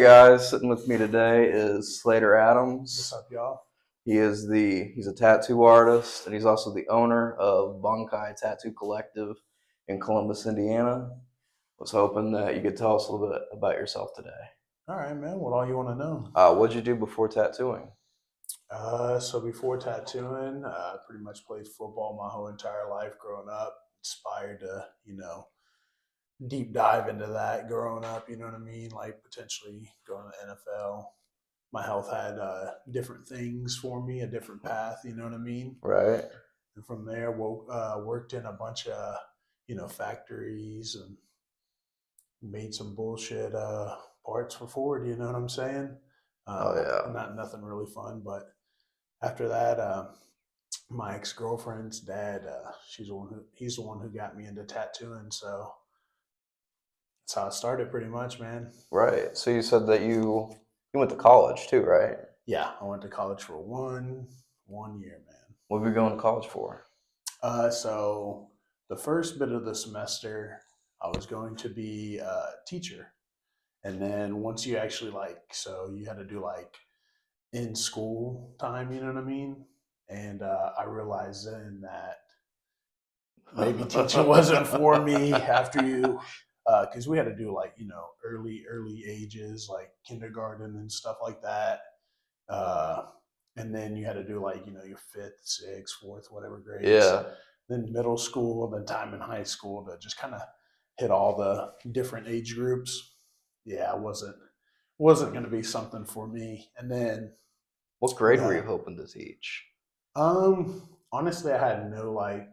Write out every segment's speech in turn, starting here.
guys, sitting with me today is Slater What's Adams. up, y'all? He's a tattoo artist, and he's also the owner of Bunkai Tattoo Collective in Columbus, Indiana. Was hoping that you could tell us a little bit about yourself today. All right, man. What all you want to know? What'd you do before tattooing? So before tattooing, I pretty much played football my whole entire life growing up. Inspired to, deep dive into that growing up. You know what I mean? Like potentially going to the NFL. My health had different things for me, a different path. You know what I mean? Right. And from there, worked in a bunch of, factories and made some bullshit parts for Ford. You know what I'm saying? Oh yeah. Not nothing really fun, but after that, my ex girlfriend's dad, he's the one who got me into tattooing. So that's how it started, pretty much, man. Right. So you said that you went to college too, right? Yeah, I went to college for one year, man. What were you going to college for? So the first bit of the semester, I was going to be a teacher, and then once you actually so you had to do like in school time, you know what I mean? And I realized then that maybe teaching wasn't for me after you, because we had to do like, early ages, like kindergarten and stuff like that. Uh, and then you had to do like, your fifth, sixth, fourth, whatever grades. Yeah. Then middle school, then time in high school to just kind of hit all the different age groups. Yeah, I wasn't going to be something for me. And then What grade were you uh, hoping to teach? honestly, I had no like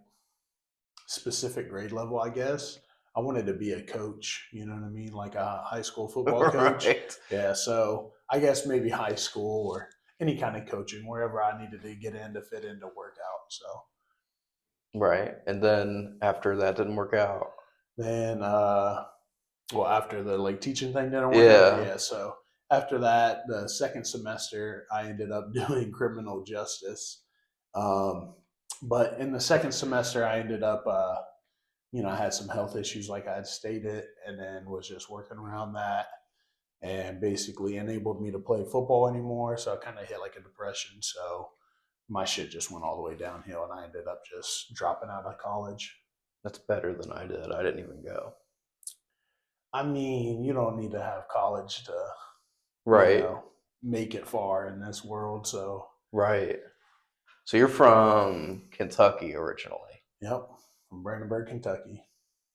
specific grade level, I guess. I wanted to be a coach, you know what I mean? Like a high school football coach. Right. Yeah, so I guess maybe high school or any kind of coaching, wherever I needed to get in to fit into workout. So Right. And then after that didn't work out. then, well, after the like teaching thing didn't work out, Yeah. yeah. So after that, the second semester, I ended up doing criminal justice. Um, but in the second semester, I ended up I had some health issues, like I had stated, and then was just working around that and basically enabled me to play football anymore. So I kind of hit like a depression. So my shit just went all the way downhill, and I ended up just dropping out of college. That's better than I did. I didn't even go. I mean, you don't need to have college to, you Right. know, make it far in this world. So, Right. So you're from Kentucky originally. yep, from Brandenburg, Kentucky.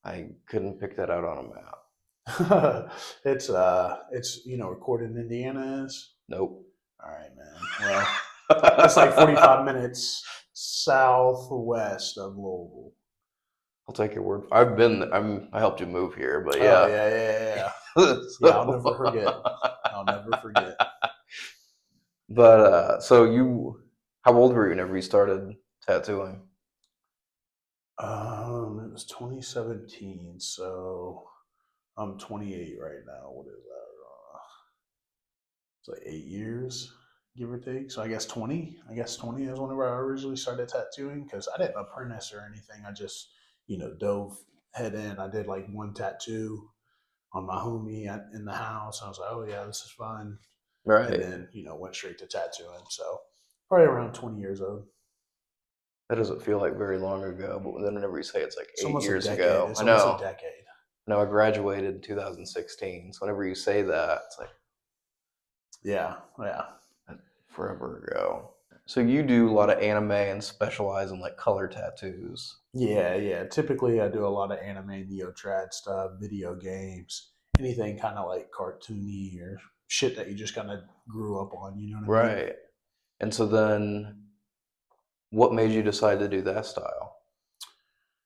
I couldn't pick that out on a map. It's recorded in Indiana is. Nope. All right, man. Well, it's like 45 minutes southwest of Louisville. I'll take your word. I've been. I helped you move here, but Oh yeah. yeah, yeah, yeah, yeah. Yeah, I'll So, never forget. I'll never forget. but how old were you whenever you started tattooing? It was 2017, so I'm 28 right now. What is that? It's like 8 years, give or take. So I guess 20. I guess 20 is whenever I originally started tattooing because I didn't apprentice or anything. I just, dove head in. I did like one tattoo on my homie in the house. I was like, oh yeah, this is fun. And Right. then, went straight to tattooing. So probably around 20 years old. That doesn't feel like very long ago, but then whenever you say it's like It's eight almost a years decade. ago, It's I almost a know. decade. I know I graduated in 2016. So whenever you say that, it's like Yeah, yeah. forever ago. So you do a lot of anime and specialize in like color tattoos. Yeah, yeah. Typically, I do a lot of anime, neo-trad stuff, video games, anything kind of like cartoony or shit that you just kind of grew up on. You know what I mean? Right. And so then what made you decide to do that style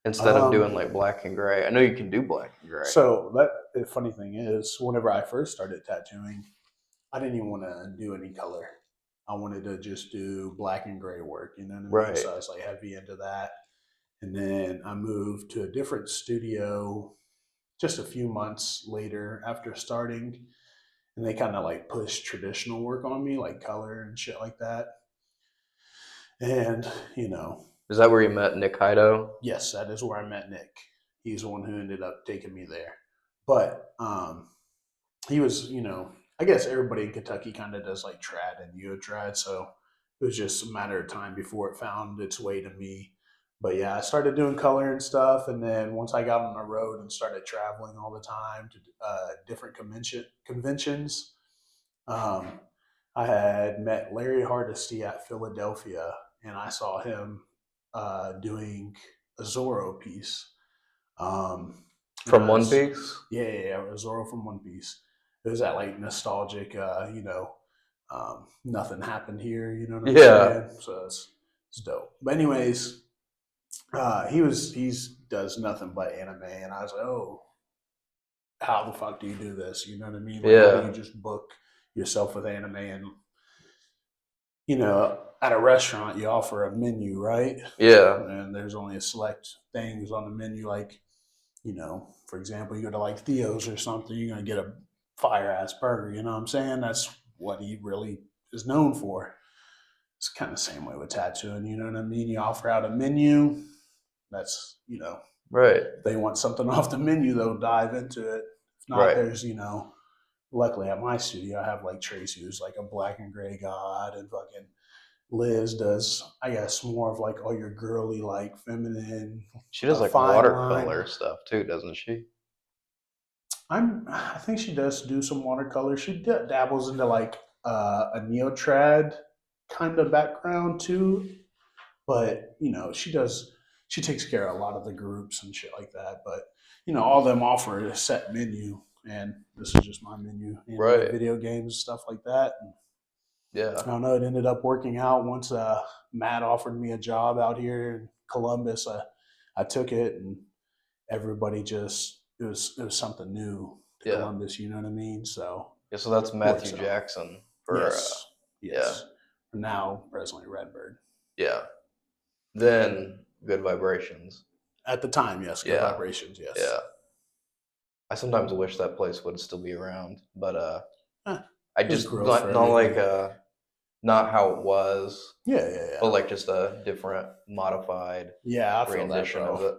instead of doing Um, like black and gray? I know you can do black and gray. so that the funny thing is, whenever I first started tattooing, I didn't even want to do any color. I wanted to just do black and gray work. You know what I mean? Right. So I was like heavy into that. And then I moved to a different studio just a few months later after starting, and they kind of like pushed traditional work on me, like color and shit like that. And Is that where you met Nick Hido? yes, that is where I met Nick. He's the one who ended up taking me there. But he was, I guess everybody in Kentucky kind of does like trad and neotrad, so it was just a matter of time before it found its way to me. But yeah, I started doing color and stuff, and then once I got on the road and started traveling all the time to different conventions, um, I had met Larry Hardesty at Philadelphia, and I saw him doing a Zorro piece. Um, and From I One was, Piece? yeah, Zorro from One Piece. It was that like nostalgic, nothing happened here. You know what I'm Yeah, saying? So it's dope. But anyways, he's does nothing but anime, and I was like, oh, how the fuck do you do this? You know what I mean? Like, how do you yeah, just book yourself with anime and at a restaurant you offer a menu, right? yeah. And there's only a select things on the menu, like for example, you go to like Theo's or something, you're gonna get a fire ass burger. You know what I'm saying? That's what he really is known for. It's kind of the same way with tattooing. You know what I mean? You offer out a menu. That's Right, if they want something off the menu, they'll dive into it. If not, right. there's luckily at my studio, I have like Tracy, who's like a black and gray god, and fucking Liz does, I guess, more of like all your girly, like feminine, She does like fine line. watercolor stuff too, doesn't she? I think she does do some watercolor. She dabbles into like a neotrad kind of background too, but she takes care of a lot of the groups and shit like that. But all of them offer a set menu, and this is just my menu: anime, Right. video games, stuff like that. And Yeah. I don't know. It ended up working out once Matt offered me a job out here in Columbus. I took it, and everybody just it was something new to Yeah. Columbus. You know what I mean? So Yeah. So that's Matthew works out. Jackson for Yes, yeah, yes. Now presently Redbird. yeah. Then Good Vibrations. At the time, yes. Good Yeah, vibrations. Yes. yeah. I sometimes wish that place would still be around, but Eh, I there's just growth for not like everything. not how it was, Yeah, yeah, but yeah. like just a different modified Yeah, I feel that, rendition of bro. it.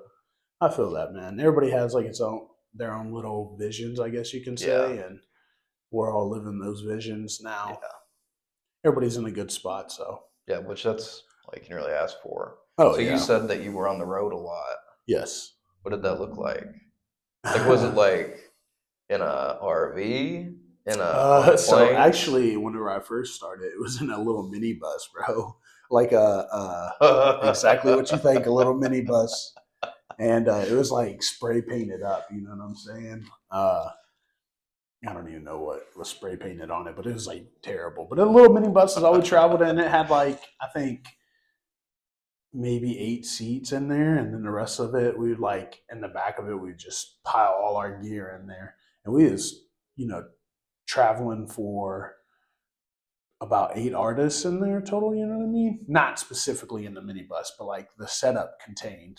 I feel that, man. Everybody has like their own little visions, I guess you can Yeah, say, and we're all living those visions now. yeah, Everybody's in a good spot, so. yeah. Which that's all you can really ask for. Oh So you yeah. said that you were on the road a lot. Yes. What did that look like? Like, was it like in a RV, on a So planes? actually, whenever I first started, it was in a little mini bus, bro. Like exactly what you think, a little mini bus, and it was like spray painted up. You know what I'm saying? I don't even know what was spray painted on it, but it was like terrible. But a little mini bus is all we traveled in. It had like I think maybe 8 seats in there, and then the rest of it we would like in the back of it we just pile all our gear in there, and we was you know traveling for about 8 artists in there total. You know what I mean? Not specifically in the minibus, but like the setup contained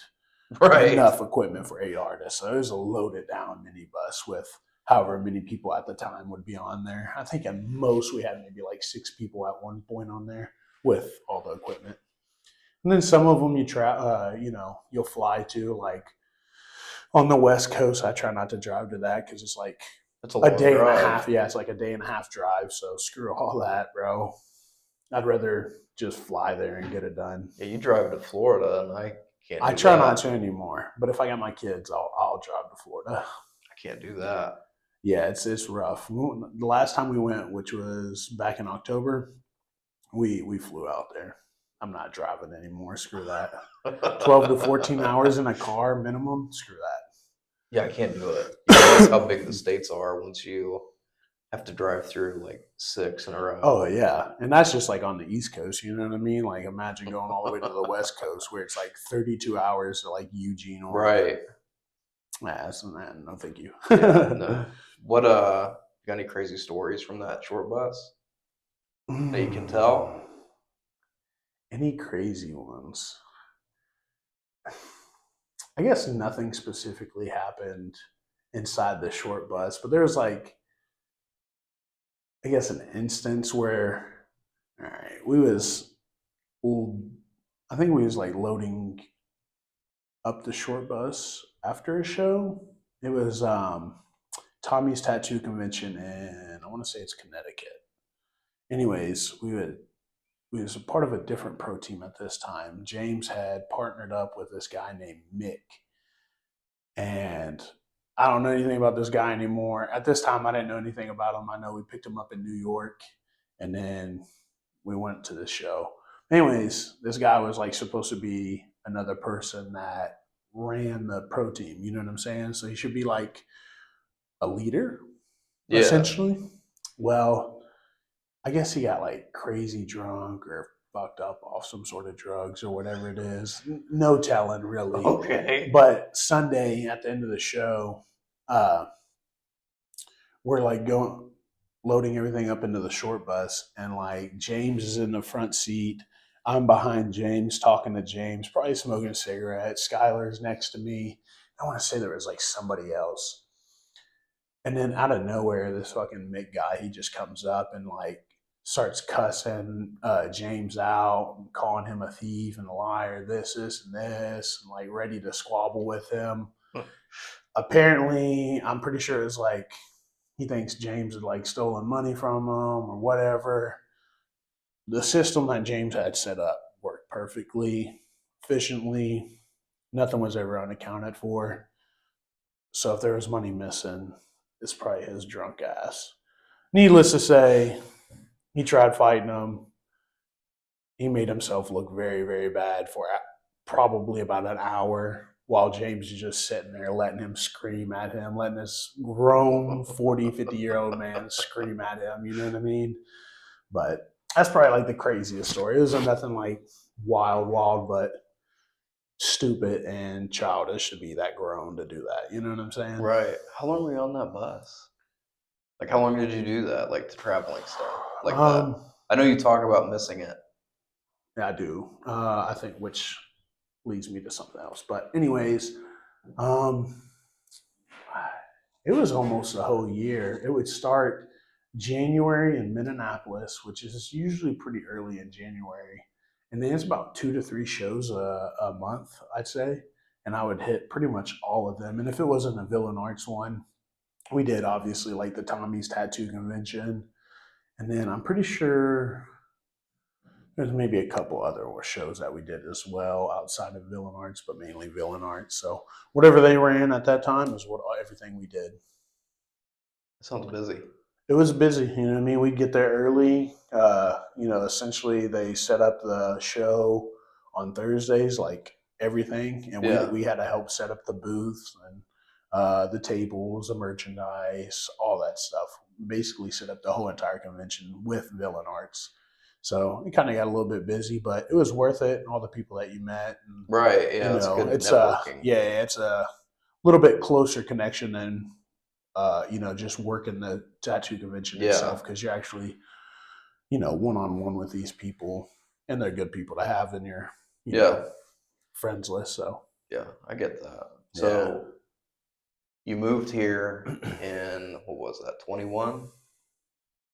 Right. enough equipment for 8 artists. So it was a loaded down minibus with however many people at the time would be on there. I think at most we had maybe like 6 people at one point on there with all the equipment. And then some of them you'll fly to like on the West Coast. I try not to drive to that because it's like That's a a long day and a half. drive. Yeah, it's like a day and a half drive. So screw all that, bro. I'd rather just fly there and get it done. Yeah, you drive to Florida, and I can't I do try not that. to anymore, but if I got my kids, I'll drive to Florida. I can't do that. Yeah, it's rough. The last time we went, which was back in October, we flew out there. I'm not driving anymore. Screw that. 12 to 14 hours in a car minimum. Screw that. Yeah, I can't do it. You realize how big the states are once you have to drive through like six in a Oh row. yeah, and that's just like on the East Coast. You know what I mean? Like imagine going all the way to the West Coast where it's like 32 hours to like Eugene, Oregon. Right. Nah, that's not, no, thank you. Yeah, no. What you got any crazy stories from that short bus that you can tell? Any crazy ones? I guess nothing specifically happened inside the short bus, but there was like I guess an instance where all right, well, I think we was like loading up the short bus after a show. It was Tommy's Tattoo Convention in, I want to say it's Connecticut. Anyways, we was a part of a different pro team at this time. James had partnered up with this guy named Mick, and I don't know anything about this guy anymore. At this time, I didn't know anything about him. I know we picked him up in New York, and then we went to this show. Anyways, this guy was like supposed to be another person that ran the pro team. You know what I'm saying? So he should be like a leader, Yeah. essentially. Well, I guess he got like crazy drunk or fucked up off some sort of drugs or whatever it is. No telling, really. Okay. But Sunday at the end of the show, uh, we're like going loading everything up into the short bus, and like James is in the front seat. I'm behind James, talking to James, probably smoking a cigarette. Skylar's next to me. I want to say there was like somebody else. And then out of nowhere, this fucking Mick guy, he just comes up and like starts cussing James out, calling him a thief and a liar, this, and this, and like ready to squabble with him. Apparently, I'm pretty sure it's like he thinks James had like stolen money from him or whatever. The system that James had set up worked perfectly, efficiently. Nothing was ever unaccounted for. So if there was money missing, it's probably his drunk ass. Needless to say, he tried fighting him. He made himself look very, very bad for probably about an hour while James is just sitting there letting him scream at him, letting this grown 40, 50-year-old man scream at him. You know what I mean? But that's probably like the craziest story. It was nothing like wild, wild, but stupid and childish to be that grown to do that. You know what I'm saying? Right. How long were you on that bus? Like, how long did you do that? Like, the traveling stuff, like that. Um, I know you talk about missing it. yeah, I do. I think which leads me to something else. But anyways, um, it was almost a whole year. It would start January in Minneapolis, which is usually pretty early in January, and then it's about 2 to 3 shows a month, I'd say. And I would hit pretty much all of them. And if it wasn't a Villain Arts one, we did obviously like the Tommy's Tattoo Convention, and then I'm pretty sure there's maybe a couple other shows that we did as well outside of Villain Arts, but mainly Villain Arts. So whatever they ran at that time is what everything we did. It sounds busy. It was busy, you know what I mean? We'd get there early. Essentially they set up the show on Thursdays, like everything, and we Yeah. we had to help set up the booths and the tables, the merchandise, all that stuff. Basically set up the whole entire convention with Villain Arts. So it kind of got a little bit busy, but it was worth it. And all the people that you met, and Right. Yeah. It's good it's networking. yeah, it's a little bit closer connection than just working the tattoo convention Yeah. itself, because you're actually, one on one with these people, and they're good people to have in your, Yeah. friends list. So Yeah. I get that. yeah, So you moved here in, what was that, 21?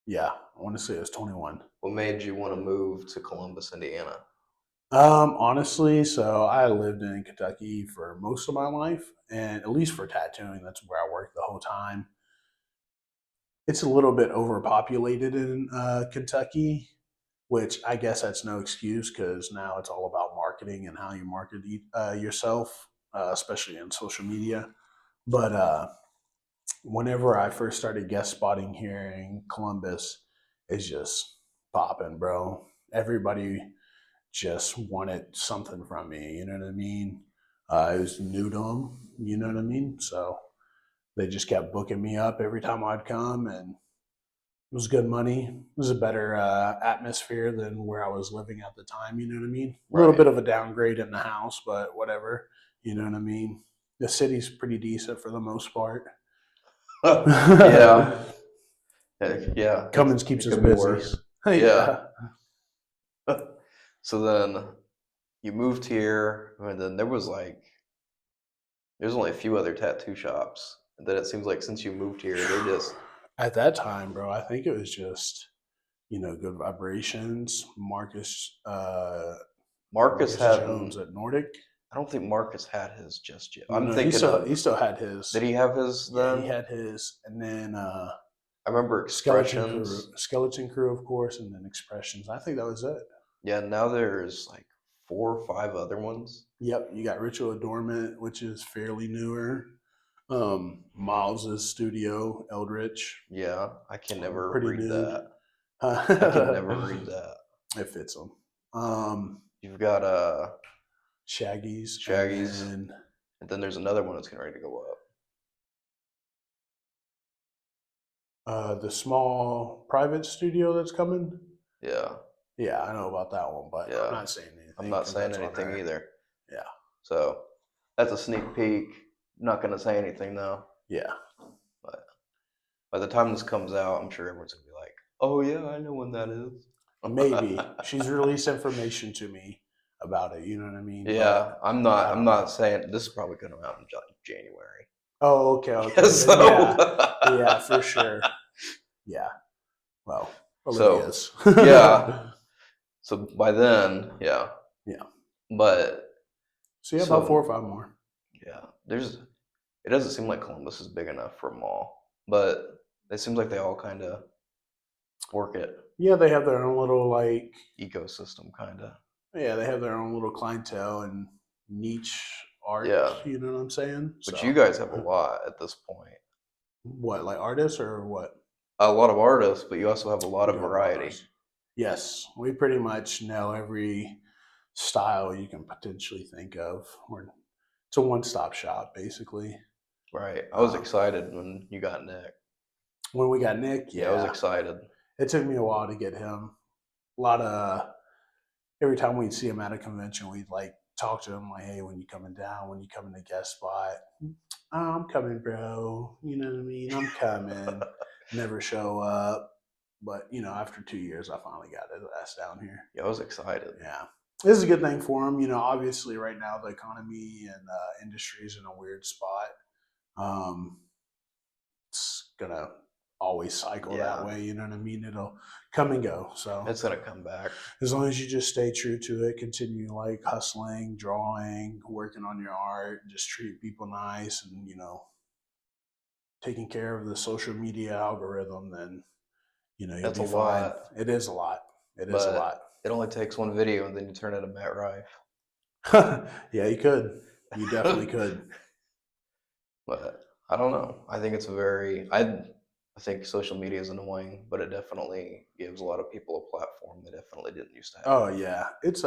yeah, I want to say it was 21. What made you want to move to Columbus, Indiana? Honestly, so I lived in Kentucky for most of my life, and at least for tattooing, that's where I worked the whole time. It's a little bit overpopulated in Kentucky, which I guess that's no excuse, because now it's all about marketing and how you market yourself, especially in social media. But whenever I first started guest spotting here in Columbus, it's just popping, bro. Everybody just wanted something from me. You know what I mean? It was new to them. You know what I mean? So they just kept booking me up every time I'd come, and it was good money. It was a better atmosphere than where I was living at the time. You know what I mean? A little Right. bit of a downgrade in the house, but whatever. You know what I mean? The city's pretty decent for the most part. Yeah. Yeah. Cummins keeps It us could be busy. worse. Yeah. Yeah. So then you moved here, and then there's only a few other tattoo shops. And then it seems like since you moved here, they're just At that time, bro, I think it was just, good vibrations. Marcus Marcus Jones hadn't at Nordic. I don't think Marcus had his just yet. I'm No, thinking he of. still had his. Did he have his Yeah, he then? had his, and then I remember Expressions. Skeleton Crew, of course, and then Expressions. I think that was it. Yeah, now there's like 4 or 5 other ones. Yep, you got Ritual Adornment, which is fairly newer. Miles's studio, Eldritch, Yeah, I can never pretty read new. that. I can never read that. It fits them. You've got Shaggy's, Shaggy's, and and then there's another one that's getting ready to go up. then the small private studio that's coming. Yeah, Yeah, I know about that one, but I'm yeah. not saying anything. I'm not 'cause saying that's on anything her. either. Yeah, So that's a sneak peek. Not gonna say anything though. yeah. But by the time this comes out, I'm sure everyone's gonna be like, "Oh yeah, I know when that is." Maybe she's released information to me about it. You know what I mean? Yeah, But I'm not. I I'm don't know. not saying this is probably gonna come out in January. Oh, okay, okay. Then so, yeah, for sure. Yeah. Well, so Olivia's. yeah. So by then, yeah. Yeah. But So yeah, about 4 or 5 so more. yeah, there's. It doesn't seem like Columbus is big enough for them all, but it seems like they all kind of work it Yeah, they have their own little like. ecosystem, kind of. Yeah, they have their own little clientele and niche art. Yeah, You know what I'm saying? but you So, guys have a lot at this point. what, like artists or what? A lot of artists, but you also have a lot We of do have a lot of variety. artists. Yes, we pretty much know every style you can potentially think of. It's a one-stop shop, basically. Right. I was Um, excited when you got Nick. when we got Nick, Yeah, I was yeah, excited. it took me a while to get him. A lot of every time we'd see him at a convention, we'd like talk to him like, "Hey, when you coming down? When you coming to guest spot? Oh, I'm coming, bro. You know what I mean? I'm coming." Never show up, but after 2 years, I finally got his ass down here. Yeah, I was excited. Yeah, this is a good thing for him. Obviously, right now the economy and industry is in a weird spot. Um, it's gonna always cycle that Yeah, way. You know what I mean? It'll come and go. So it's gonna come back. as long as you just stay true to it, continue like hustling, drawing, working on your art, just treat people nice, and taking care of the social media algorithm, then you'll That's a be fine. lot, It is a lot. It is a but lot. it only takes one video, and then you turn into Matt Rife. Yeah, you could. You definitely could. But I don't know. I think it's very. I think social media is annoying, but it definitely gives a lot of people a platform they definitely didn't used to have. Oh yeah, it's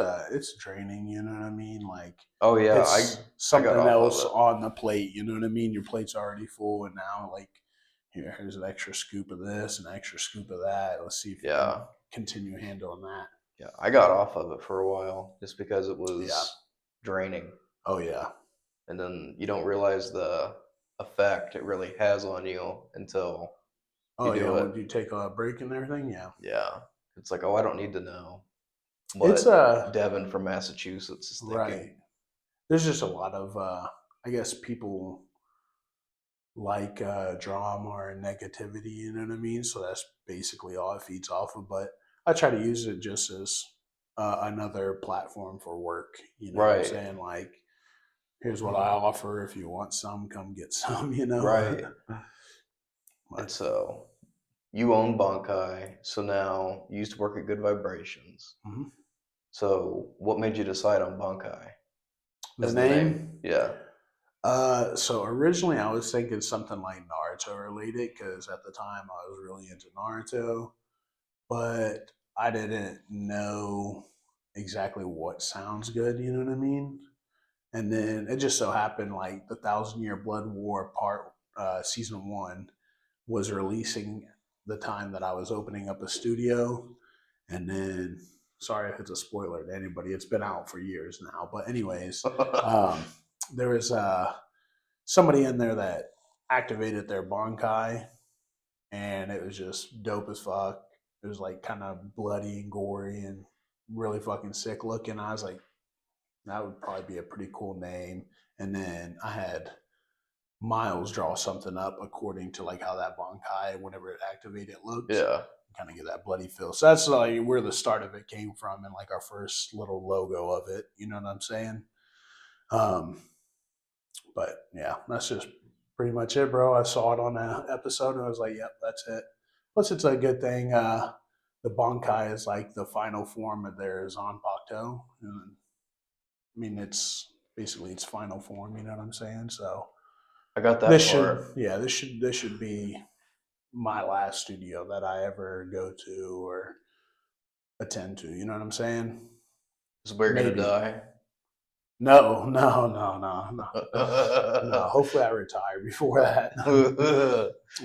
draining. You know what I mean? Like Oh yeah, it's I got something off of else it. on the plate. You know what I mean? Your plate's already full, and now like here's an extra scoop of this, an extra scoop of that. Let's see if you can Yeah, continue handling that. yeah. I got off of it for a while just because it Yeah. was draining, Oh yeah. and then you don't realize the effect it really has on you until you Oh yeah. do it. When you take a break and everything, yeah. Yeah, it's like, oh, I don't need to know It's what Devin from Massachusetts is thinking. right. There's just a lot of I guess people like drama or negativity. You know what I mean? So that's basically all it feeds off of. But I try to use it just as another platform for work. You know what I'm Right, saying? Like, here's what I offer. If you want some, come get some. You know. right. And But so you own Bankai, so now you used to work at Good Vibrations. mhm. So what made you decide on Bankai The as the name? name. Yeah. So originally I was thinking something like Naruto related because at the time I was really into Naruto, but I didn't know exactly what sounds good. You know what I mean? And then it just so happened like the Thousand Year Blood War part season one was releasing the time that I was opening up a studio, and then sorry if it's a spoiler to anybody, it's been out for years now. But anyways, um, there was somebody in there that activated their Bonkai, and it was just dope as fuck. It was like kind of bloody and gory and really fucking sick looking. I was like, that would probably be a pretty cool name. And then I had Miles draw something up according to like how that Bonkai, whenever it activated, looked. Yeah. Kind of get that bloody feel. So that's like where the start of it came from, and like our first little logo of it. You know what I'm saying? Um, but yeah, that's just pretty much it, bro. I saw it on an episode and I was like, yep, that's it. Plus, it's a good thing. The Bankai is like the final form of their Zanpakuto. And I mean, it's basically its final form. You know what I'm saying? So I got that this should, part. yeah, this should be my last studio that I ever go to or attend to. You know what I'm saying? Is where you're gonna Maybe. die. No, no, no, no, no, no. Hopefully, I retire before that.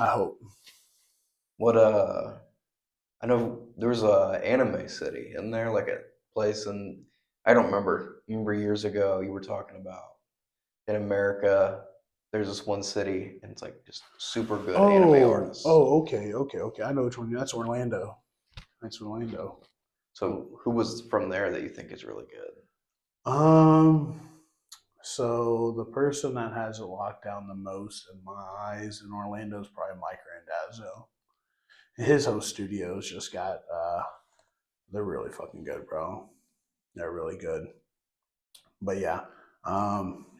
I hope. What I know there was a anime city in there, like a place, and I don't remember. Remember years ago you were talking about in America. There's this one city, and it's like just super good anime Oh, artists. oh, okay, okay, okay. I know which one. That's Orlando. That's Orlando. So who was from there that you think is really good? Um, so the person that has it locked down the most in my eyes in Orlando is probably Mike Randazzo. His host studios just got they're really fucking good, bro. They're really good. But yeah,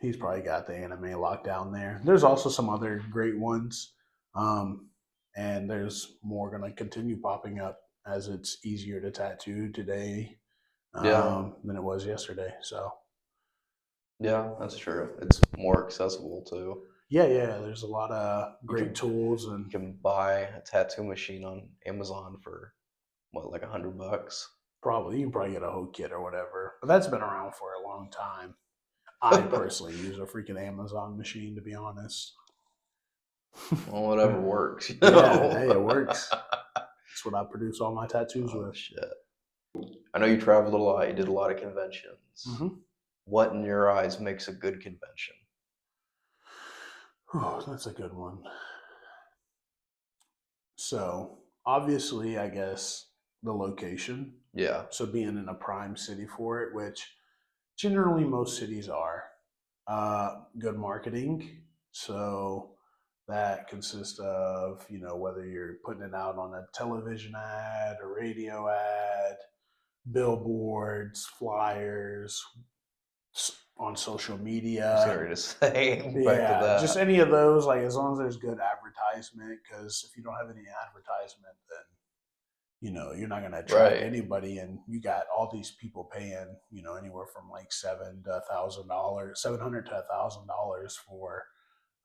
he's probably got the anime locked down there. There's also some other great ones. Um, and there's more gonna continue popping up as it's easier to tattoo today Yeah, than it was yesterday. So yeah, that's true. It's more accessible too. yeah, yeah, there's a lot of You great can tools you and can buy a tattoo machine on Amazon for what, like $100? probably you can probably get a whole kit or whatever. But that's been around for a long time. I personally use a freaking Amazon machine to be honest. Well, whatever works, you Yeah, know. hey, it works. That's what I produce all my tattoos Oh with. shit. I know you traveled a lot, you did a lot of conventions. Mm-hmm. What in your eyes makes a good convention? Oh, that's a good one. So, obviously, I guess the location. Yeah. So, being in a prime city for it, which generally most cities are. Good marketing. So, that consists of, whether you're putting it out on a television ad, a radio ad, billboards, flyers, on social I was media. getting ready to say back to Yeah, just that. any of those, like as long as there's good advertisement, because if you don't have any advertisement, then you're not going to attract Right. anybody, and you got all these people paying, anywhere from like $700 to $1,000, $700 to $1,000 for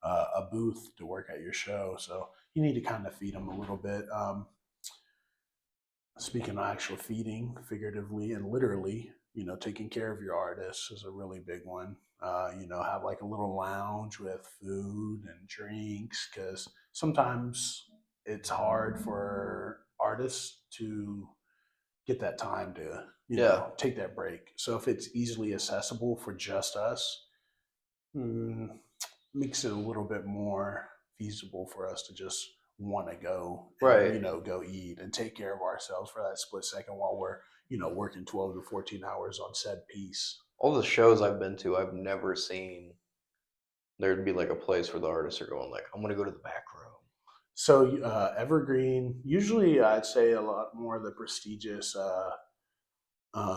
a booth to work at your show. So you need to kind of feed them a little bit. Speaking of actual feeding, figuratively and literally, taking care of your artists is a really big one. Have like a little lounge with food and drinks because sometimes it's hard for artists to get that time to, Yeah. take that break. So if it's easily accessible for just us, mm, makes it a little bit more feasible for us to just want to go and Right. go eat and take care of ourselves for that split second while we're working 12 to 14 hours on said piece. All the shows I've been to, I've never seen there'd be like a place where the artists are going like, I'm gonna go to the back room. So Evergreen, usually I'd say a lot more of the prestigious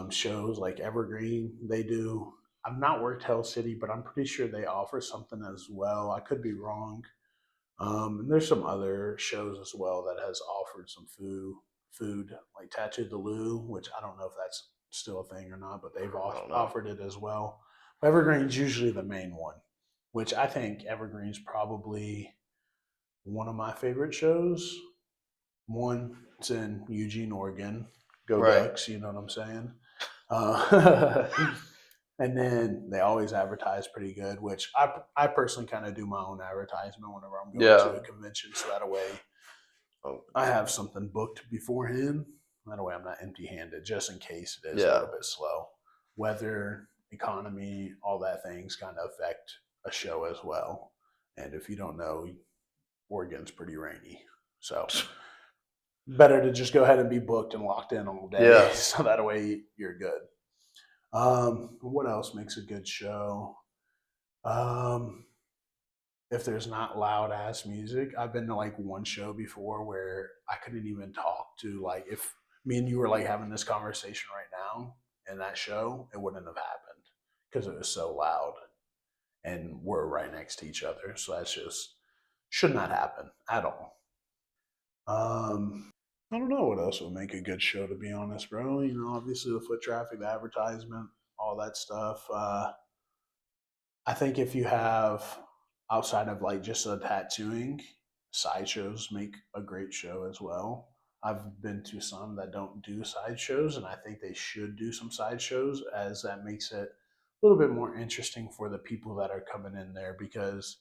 shows like Evergreen, they do. I've not worked Hell City, but I'm pretty sure they offer something as well. I could be wrong. And there's some other shows as well that has offered some food like Tattoo the Lou, which I don't know if that's still a thing or not, but they've I don't know. offered it as well. Evergreen's usually the main one, which I think Evergreen's probably one of my favorite shows. One, it's in Eugene, Oregon. Go Right. Ducks, you know what I'm saying? Uh, and then they always advertise pretty good, which I personally kind of do my own advertisement whenever I'm going to Yeah. a convention, so that way Oh, I have something booked beforehand. That way I'm not empty-handed, just in case it is a yeah. little bit slow. Weather, economy, all that things kind of affect a show as well. And if you don't know, Oregon's pretty rainy, so better to just go ahead and be booked and locked in all day, Yeah. so that way you're good. What else makes a good show? Um, if there's not loud ass music, I've been to like one show before where I couldn't even talk to, like, if me and you were like having this conversation right now in that show, it wouldn't have happened because it was so loud. and we're right next to each other. So that's just should not happen at all. I don't know what else would make a good show, to be honest, bro. You know, obviously the foot traffic, the advertisement, all that stuff. I think if you have outside of like just a tattooing, sideshows make a great show as well. I've been to some that don't do sideshows, and I think they should do some sideshows as that makes it a little bit more interesting for the people that are coming in there because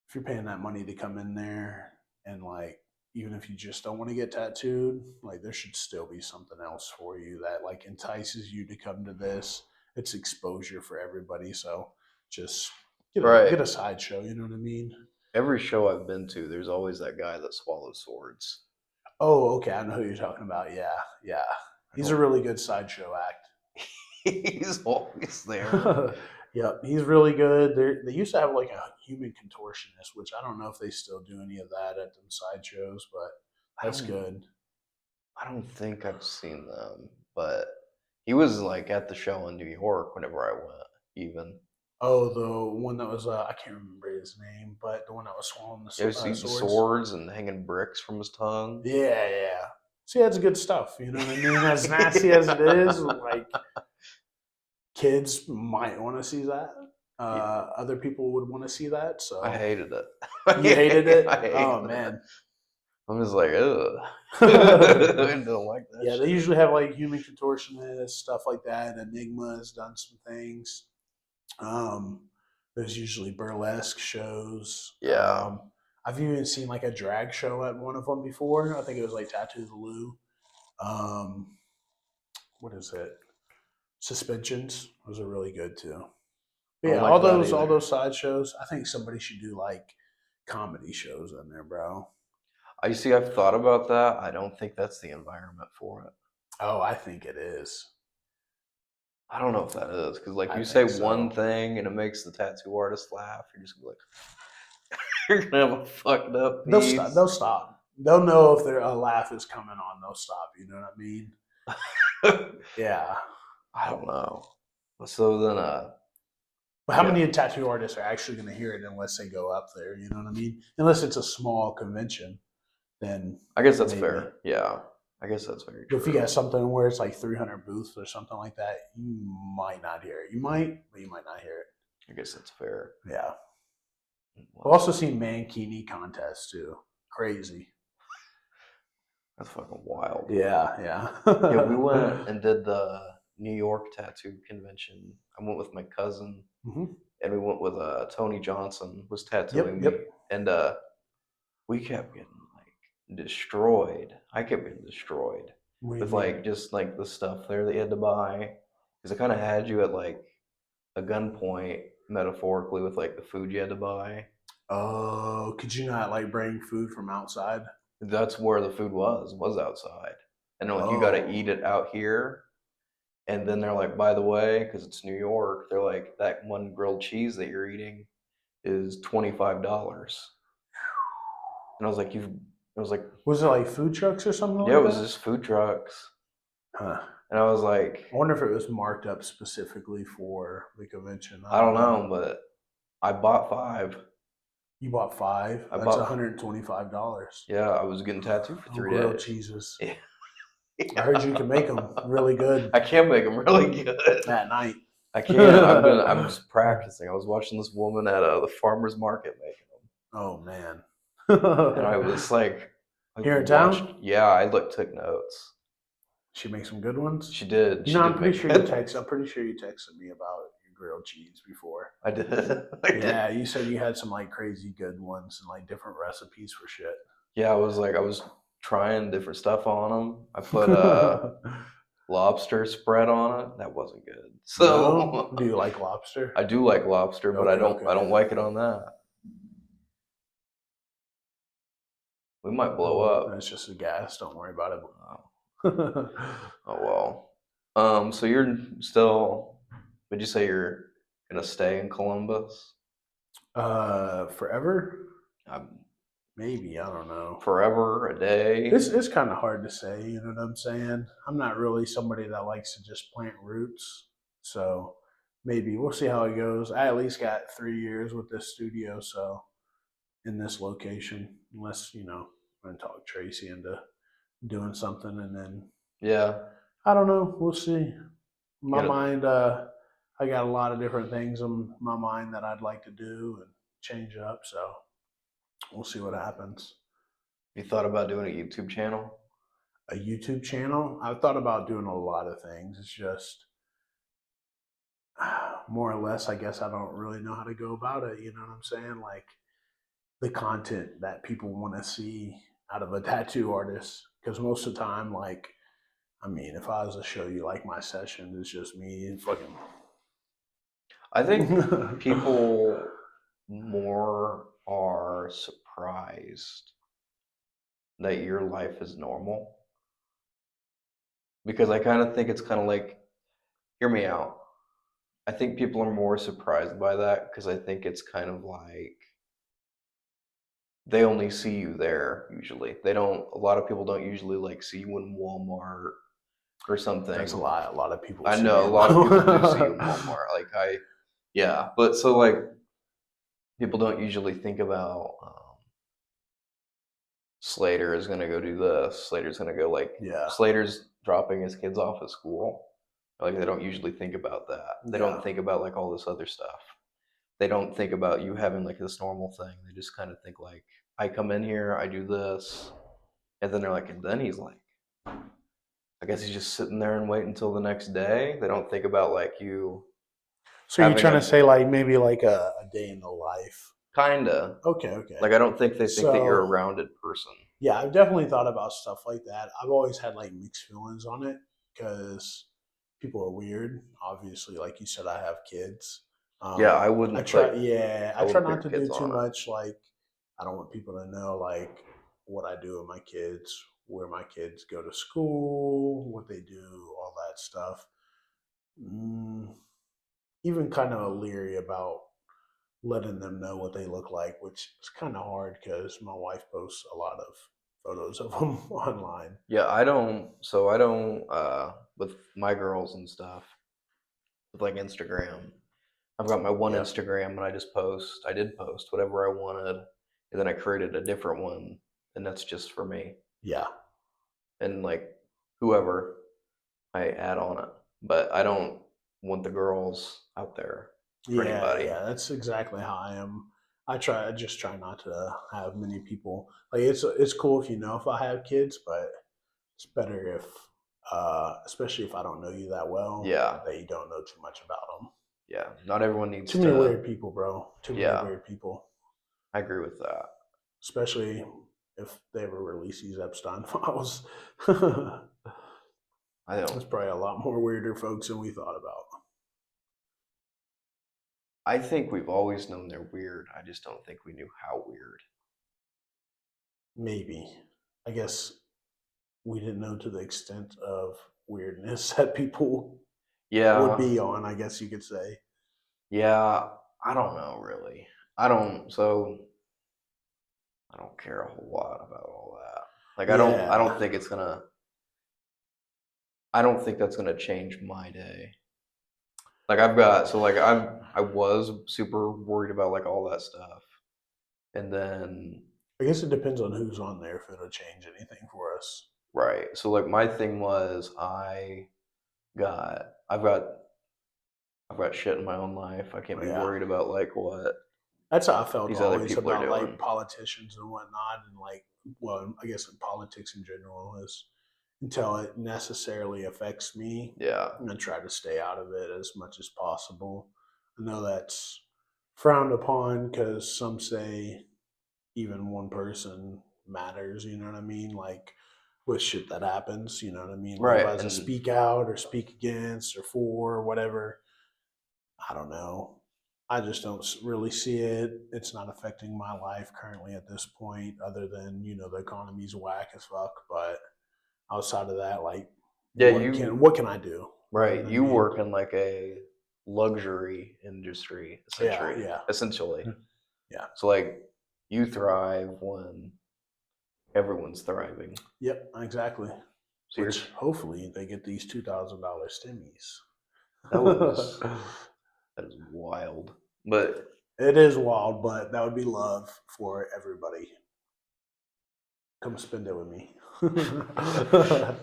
if you're paying that money to come in there and like even if you just don't want to get tattooed, like there should still be something else for you that like entices you to come to this. It's exposure for everybody, so just Right. get a sideshow. You know what I mean? Every show I've been to, there's always that guy that swallows swords. Oh, okay, I know who you're talking about. Yeah, yeah, I he's a don't. really good sideshow He's always there. act. Yep, he's really good. They used to have like a human contortionist, which I don't know if they still do any of that at them sideshows, but I that's don't. good. I don't think I've seen them, but he was like at the show in New York whenever I went. Even Oh, the one that was I can't remember his name, but the one that was swallowing the you ever see the swords. swords and hanging bricks from his tongue. Yeah, yeah. See, that's good stuff. You know what I mean? As nasty as it is, like kids might want to see that. Yeah, Other people would want to see that. I So hated you hated it. it? I hated Oh it. man. I'm just like, ugh. I don't like that Yeah, they shit. usually have like human contortionists, stuff like that. Enigma has done some things. Um, there's usually burlesque shows. Yeah, I've even seen like a drag show at one of them before. I think it was like Tattoo the Lou. Um, what is it? Suspensions. Those are really good too. But I don't yeah, like that all either. those side shows. I think somebody should do like comedy shows in there, bro. I see. I've thought about that. I don't think that's the environment for it. Oh, I think it is. I don't know if that is because, like, I you say think one so. thing and it makes the tattoo artist laugh. You're just gonna be like, you're gonna have a fucked up They'll stop. piece. They'll stop. They'll know if their a laugh is coming on. They'll stop. You know what I mean? Yeah. I don't know. So then, But how yeah, many tattoo artists are actually going to hear it unless they go up there? You know what I mean? Unless it's a small convention, then I guess that's maybe. fair. Yeah, I guess that's very But if you true. got something where it's like 300 booths or something like that, you might not hear it. You might, but you might not hear I guess that's fair. it. Yeah. I've Well, also seen mankini contests too. Crazy. that's fucking wild. Yeah, Yeah, we went yeah. and did the New York tattoo convention. I went with my cousin, hmm and we went with Tony Johnson was Yep, tattooing yep. me, and we kept getting like destroyed. I kept getting destroyed What do you with mean? like just like the stuff there that you had to buy because it kind of had you at like a gunpoint metaphorically with like the food you had to buy. Oh, could you not like bring food from outside? That's where the food was outside, and like you got to eat Oh, it out here. And then they're like, by the way, because it's New York, they're like, that one grilled cheese that you're eating is $25. And I was like, I was like, was it like food trucks or something yeah, it like was that? just food trucks. Huh. And I was like, I wonder if it was marked up specifically for the convention. I I don't don't know. know, but I bought five. You bought five. I That's bought, $125 yeah, I was getting tattooed for on three grilled days. cheeses. Yeah. I heard you can make them really good I can make them really good. at night. I can. I'm just practicing. I was watching this woman at the farmer's market making them. Oh man. And I was like, I Here in watched, town, yeah, I took notes. she makes some good ones. She did. You She know, did make good. I'm pretty sure you texted me about your grilled cheese before. I did. I did. Yeah, you said you had some like crazy good ones and like different recipes for shit. Yeah, I was trying different stuff on them. I put lobster spread on it. That wasn't good. No, So do you like lobster? I do like lobster, but Okay, I okay. don't like it on that. We might blow up. That's just a gas. Don't worry about Oh, it. oh well. So you're still, would you say you're gonna stay in Columbus? Forever? Um, Maybe I don't know. forever, a day. It's kind of hard to say. You know what I'm saying? I'm not really somebody that likes to just plant roots. So maybe we'll see how it goes. I at least got 3 years with this studio, so in this location, unless I'm gonna talk Tracy into doing something, and then Yeah, I don't know. We'll see. My you got mind, I got a lot of different things in my mind that I'd like to do and change up. So we'll see what happens. you thought about doing a YouTube channel? A YouTube channel. I've thought about doing a lot of things. It's just more or less, I guess I don't really know how to go about it. You know what I'm saying? Like the content that people want to see out of a tattoo artist. Because most of the time, like, I mean, if I was to show you like my sessions, it's just me fucking. I think people more are surprised that your life is normal because I kind of think it's kind of like, hear me out. I think people are more surprised by that because I think it's kind of like they only see you there usually. They don't, a lot of people don't usually like see you in Walmart or That's a something. lot. A lot of people I see me know a in lot of people do see you in my. Walmart. Yeah, but so like people don't usually think about Slater is gonna go do this. Slater's gonna go like Yeah, Slater's dropping his kids off at school. Like they don't usually think about that. They yeah. don't think about like all this other stuff. They don't think about you having like this normal thing. They just kind of think like, I come in here, I do this, and then they're like, and then he's like, I guess he's just sitting there and wait until the next day. They don't think about like you So you're having trying to a say like maybe like a day in the life? kinda Okay, okay. like I don't think they think that you're a So rounded person. yeah, I've definitely thought about stuff like that. I've always had like mixed feelings on it because people are weird. Obviously, like you said, I have kids. Yeah, I I wouldn't try, put yeah, I I try wouldn't put not your to do kids too on it. much. Like, I don't want people to know like what I do with my kids, where my kids go to school, what they do, all that stuff. Mm, even kind of leery about letting them know what they look like, which is kind of hard because my wife posts a lot of photos of them online. Yeah, I don't with my girls and stuff with like Instagram. I've got my one Yep. Instagram and I did post whatever I wanted and then I created a different one and that's just for me Yeah. and like whoever I add on it. But I don't want the girls out there for Yeah. anybody. Yeah. That's exactly how I am. I just try not to have many people. Like it's cool if you know if I have kids, but it's better if, especially if I don't know you that well, Yeah. that you don't know too much about them. Yeah. Not everyone needs Too many to weird people, bro. Too many yeah, weird people. I agree with that. Especially if they ever release these Epstein files. I There's don't probably a lot more weirder folks than we thought about. I think we've always known they're weird. I just don't think we knew how weird. Maybe. I guess we didn't know to the extent of weirdness that people would Yeah. be on, I guess you could say. Yeah, I don't know really. I don't so I don't care a whole lot about all that. Like I don't Yeah. think it's gonna I don't think that's gonna change my day. Like I've got so like I was super worried about like all that stuff. And then I guess it depends on who's on there if it'll change anything for us. right. So like my thing was I've got I've got shit in my own life. I can't But be yeah. worried about like what That's how I felt these other always people are about like doing. politicians and whatnot, and like, well, I guess in politics in general is until it necessarily affects me, Yeah. I'm gonna try to stay out of it as much as possible. I know that's frowned upon because some say even one person matters. You know what I mean? Like with shit that happens. You know what I mean? Like if I Right. was to And speak out or speak against or for or whatever, I don't know. I just don't really see it. It's not affecting my life currently at this point, other than the economy's whack as fuck. But outside of that, like, yeah, what can I do? You know right, what I you mean? work in like a luxury industry, Yeah, yeah, essentially. yeah. So like you thrive when everyone's thriving. Yep, exactly. So you're Which hopefully they get these $2,000 stimmies. that was That is wild. But It is wild, but that would be love for everybody. Come spend it with me. so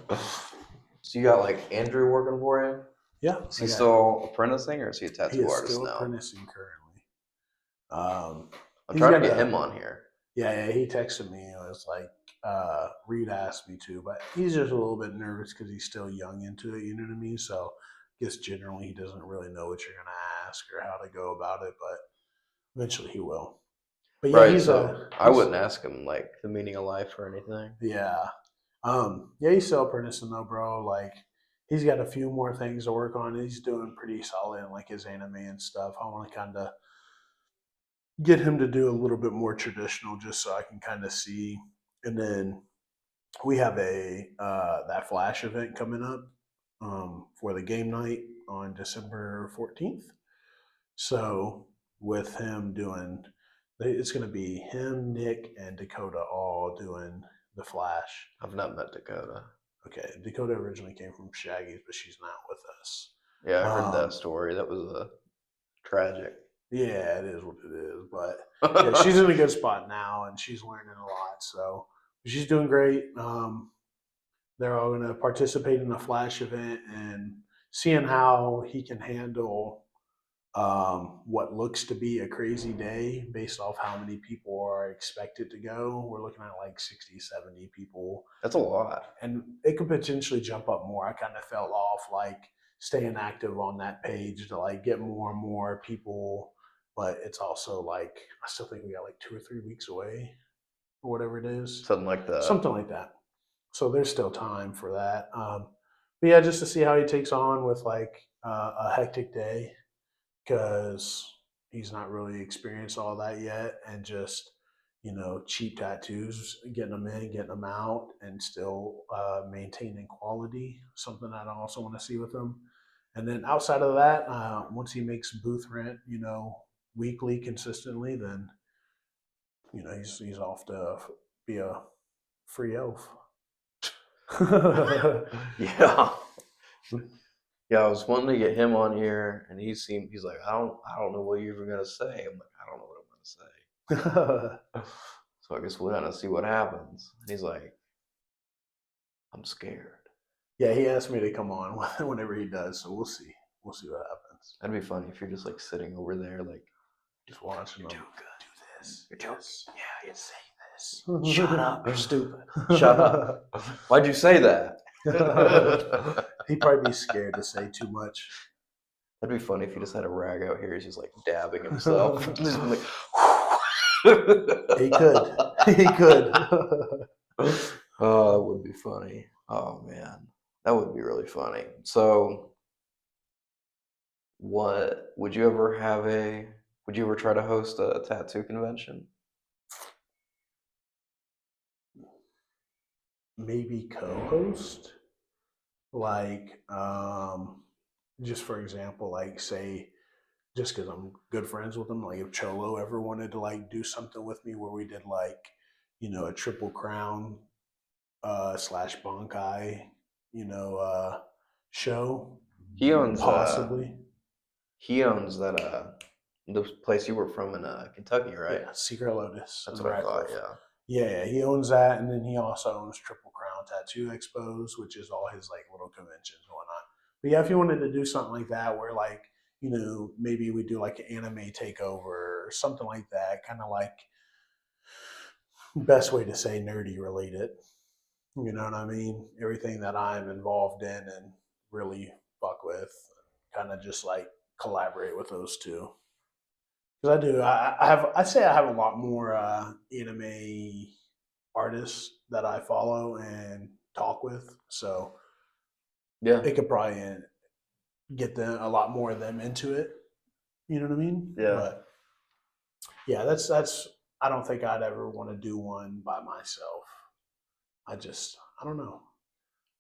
you got like Andrew working for you? Yeah, Is I he got. still apprenticing or is he a He tattoo is artist still now? apprenticing currently. Um, I'm he's trying to got get him a. on here. Yeah, yeah. He texted me. It was like Reed asked me to, but he's just a little bit nervous because he's still young into it. You know what I mean? So I guess generally he doesn't really know what you're gonna ask or how to go about it, but eventually he will. But yeah, Right, he's so a I he's wouldn't ask him like the meaning of life or anything. yeah. Yeah, he's still apprenticing though, bro. Like he's got a few more things to work on. He's doing pretty solid in like his anime and stuff. I want to kind of get him to do a little bit more traditional just so I can kind of see. And then we have a that Flash event coming up for the game night on December 14th. So with him doing, it's going to be him, Nick, and Dakota all doing the Flash. I've not met Dakota. Okay, Dakota originally came from Shaggy's, but she's not with us. Yeah, I heard that Um, story. That was tragic. yeah, it is what it is, but yeah, she's in a good spot now, and she's learning a lot. So she's doing great. They're all going to participate in a Flash event and seeing how he can handle what looks to be a crazy day based off how many people are expected to go. We're looking at like 60, 70 people. That's a lot. And it could potentially jump up more. I kind of felt off like staying active on that page to like get more and more people. But it's also like, I still think we got like 2 or 3 weeks away or whatever it is. Something like that. Something like that. So there's still time for that. But yeah, just to see how he takes on with like a hectic day because he's not really experienced all that yet, and just cheap tattoos, getting them in, getting them out, and still maintaining quality. Something that I also want to see with him. And then outside of that, once he makes booth rent, weekly consistently, then he's off to be a free elf. Yeah. Yeah, I was wanting to get him on here and he's like, I don't know what you're even gonna say. I'm like, I don't know what I'm gonna say. So I guess we'll kind of see what happens. And he's like, I'm scared. Yeah, he asked me to come on whenever he does, so we'll see. We'll see what happens. That'd be funny if you're just like sitting over there, like Just watching you're them doing good. do this. You're doing Yes. yeah, you're saying this. Shut Shut up, up. you're stupid. Shut up. Why'd you say that? He'd probably be scared to say too much. That'd be funny if he just had a rag out here. He's just like dabbing himself. Just be like, He could. He could. oh, that would be funny. Oh man, that would be really funny. So, what would you ever have a? Would you ever try to host a tattoo convention? Maybe co-host, like just for example, like say just because I'm good friends with him, like if Cholo ever wanted to like do something with me where we did like a triple crown slash Bankai, show, He owns possibly. he owns that the place you were from in Kentucky, right? Yeah, Secret Lotus That's in what I thought. Radcliffe. Yeah. Yeah, yeah, he owns that, and then he also owns Triple Crown Tattoo Expos, which is all his like little conventions and whatnot. But yeah, if you wanted to do something like that, where like maybe we do like an anime takeover or something like that, kind of like best way to say nerdy related. You know what I mean? Everything that I'm involved in and really fuck with, kind of just like collaborate with those two. Because I do, I have, I say I have a lot more anime artists that I follow and talk with, so Yeah. it could probably get them a lot more of them into it. You know what I mean? Yeah. But yeah, that's. I don't think I'd ever want to do one by myself. I don't know.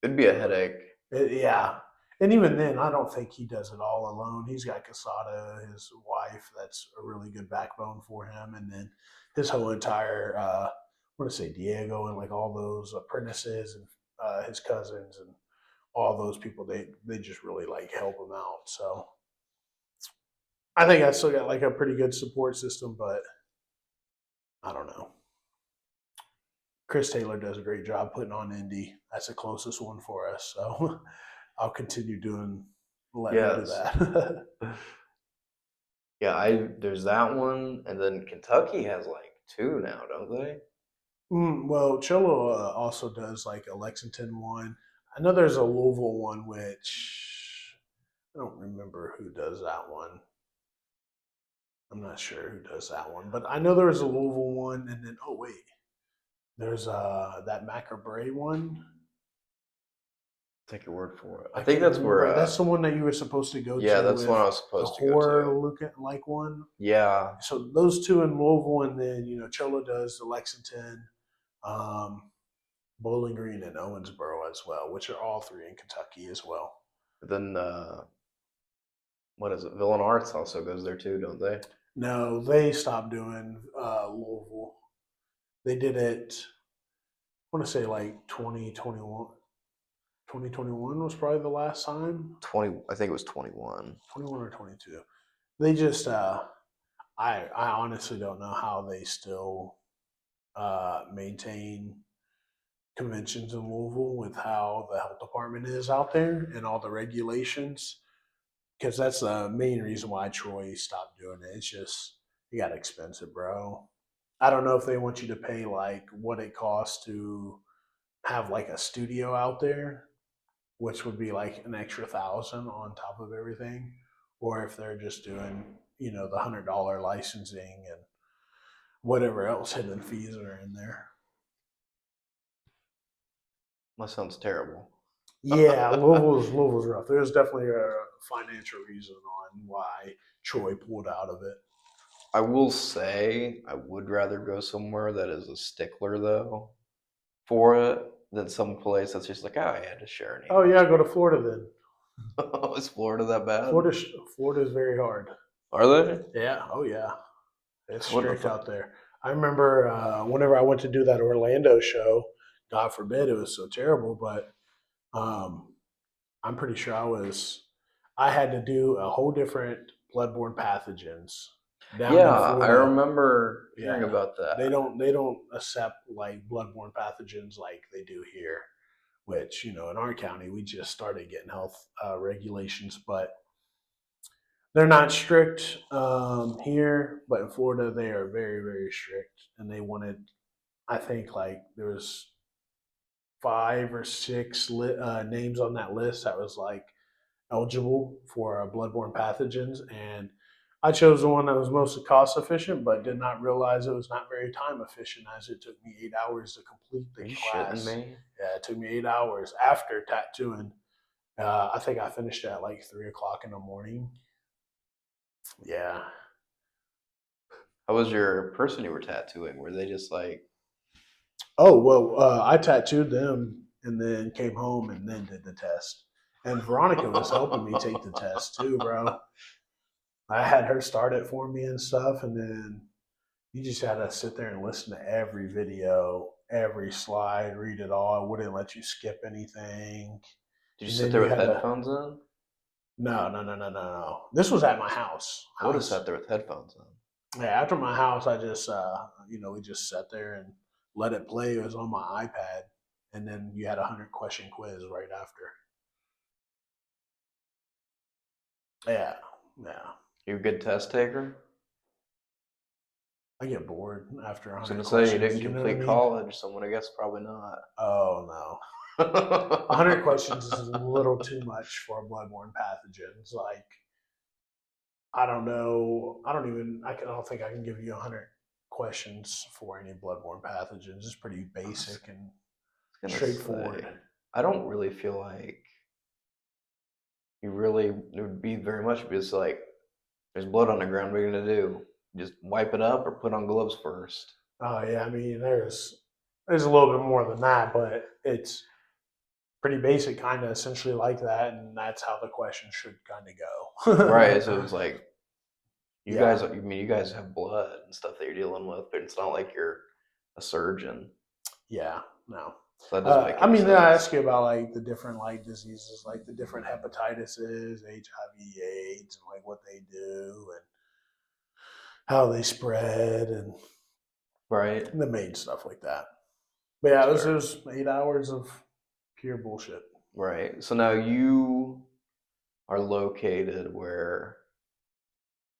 It'd be a headache. Yeah. And even then, I don't think he does it all alone. He's got Casada, his wife, that's a really good backbone for him. And then his whole entire, I want to say Diego and like all those apprentices and his cousins and all those people, they just really like help him out. So I think I still got like a pretty good support system, but I don't know. Chris Taylor does a great job putting on Indy. That's the closest one for us. So I'll continue letting him do Yes. that. Yeah, I there's that one, and then Kentucky has like two now, don't they? Well, Cholo also does like a Lexington one. I know there's a Louisville one, which I don't remember who does that one. I'm not sure who does that one, but I know there was a Louisville one, and then oh wait, there's that Macabre one. Take your word for it. I I think can't that's where remember. That's the one that you were supposed to go yeah, to that's the one with I was the supposed to go to. horror looking like one. Yeah. So those two in Louisville, and then Cholo does the Lexington, um, Bowling Green, and Owensboro as well, which are all three in Kentucky as well. But then what is it? Villain Arts also goes there too, don't they? No, they stopped doing Louisville. They did it. I want to say like 2021. 2021 was probably the last time. 20, I think it was 21. 21 or 22. They just I honestly don't know how they still maintain conventions in Louisville with how the health department is out there and all the regulations. Because that's the main reason why Troy stopped doing it. It's just it got expensive, bro. I don't know if they want you to pay like what it costs to have like a studio out there, which would be like an extra 1,000 on top of everything, or if they're just doing the $100 licensing and whatever else hidden fees are in there. That sounds terrible. Yeah, Louisville's rough. There's definitely a financial reason on why Troy pulled out of it. I will say I would rather go somewhere that is a stickler though for it than some place that's just like, oh yeah, just share an Oh email. yeah, go to Florida then. Is Florida that bad? Florida Florida is very hard. Are they? Yeah. Oh yeah. It's What the strict fuck? out there. I remember whenever I went to do that Orlando show. God forbid it was so terrible, but um, I'm pretty sure I had to do a whole different bloodborne pathogens down Yeah, in I Florida. remember hearing Yeah, about that. they don't accept like bloodborne pathogens like they do here. Which in our county we just started getting health regulations, but they're not strict here. But in Florida they are very very strict, and they wanted I think like there was 5 or 6 names on that list that was like eligible for bloodborne pathogens, and I chose the one that was most cost efficient, but did not realize it was not very time efficient, as it took me 8 hours to complete the Are you shitting class. me? Yeah, it took me 8 hours after tattooing. I think I finished at like 3 o'clock in the morning. Yeah. How was your person you were tattooing? Were they just like, Oh well, I tattooed them and then came home and then did the test. And Veronica was helping me take the test too, bro. I had her start it for me and stuff, and then you just had to sit there and listen to every video, every slide, read it all. I wouldn't let you skip anything. did you And sit then there you with had to headphones in? no, no, no, no, no, no. This was at my house. I would have sat there with headphones in. Yeah, after my house, I just we just sat there and let it play. It was on my iPad, and then you had a 100 question quiz right after. Yeah, yeah. You a good test taker? I get bored after a I was hundred gonna say you questions. didn't You know what I complete mean? college, so I'm gonna guess probably not. Oh no. 100 questions is a little too much for bloodborne pathogens. Like, I don't know. I don't think I can give you 100 questions for any bloodborne pathogens. It's pretty I was basic and gonna straightforward. say I don't really feel like you really it would be very much because like there's blood on the ground. What are you gonna do? Just wipe it up or put on gloves first? Oh yeah, I mean there's a little bit more than that, but it's pretty basic, kind of essentially like that, and that's how the question should kind of Right. go. So it's like you Yeah, guys. I mean, you guys have blood and stuff that you're dealing with, but it's not like you're a surgeon. yeah, no. So that doesn't make I any mean, then I sense. ask you about like the different like diseases, like the different hepatitises, HIV, AIDS, and like what they do and how they spread and Right. the main stuff like that. But yeah, That's it fair. was 8 hours of pure bullshit. Right. So now you are located where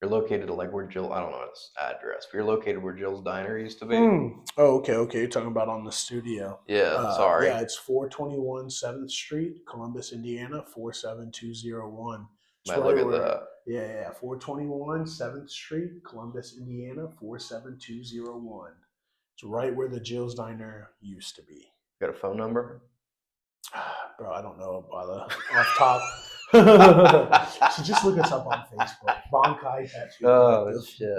you're located like where Jill, I don't know its address, but you're located where Jill's Diner used to be. Oh, okay, okay. You're talking about on the studio. Yeah, sorry. Yeah, it's 421 7th Street, Columbus, Indiana, 47201. It's Might right look at where, that. yeah, yeah, 421 7th Street, Columbus, Indiana, 47201. It's right where the Jill's Diner used to be. Got a phone number? Bro, I don't know by the off top. So just look us up on Facebook. Bonkai Tattoo Oh Collective. shit.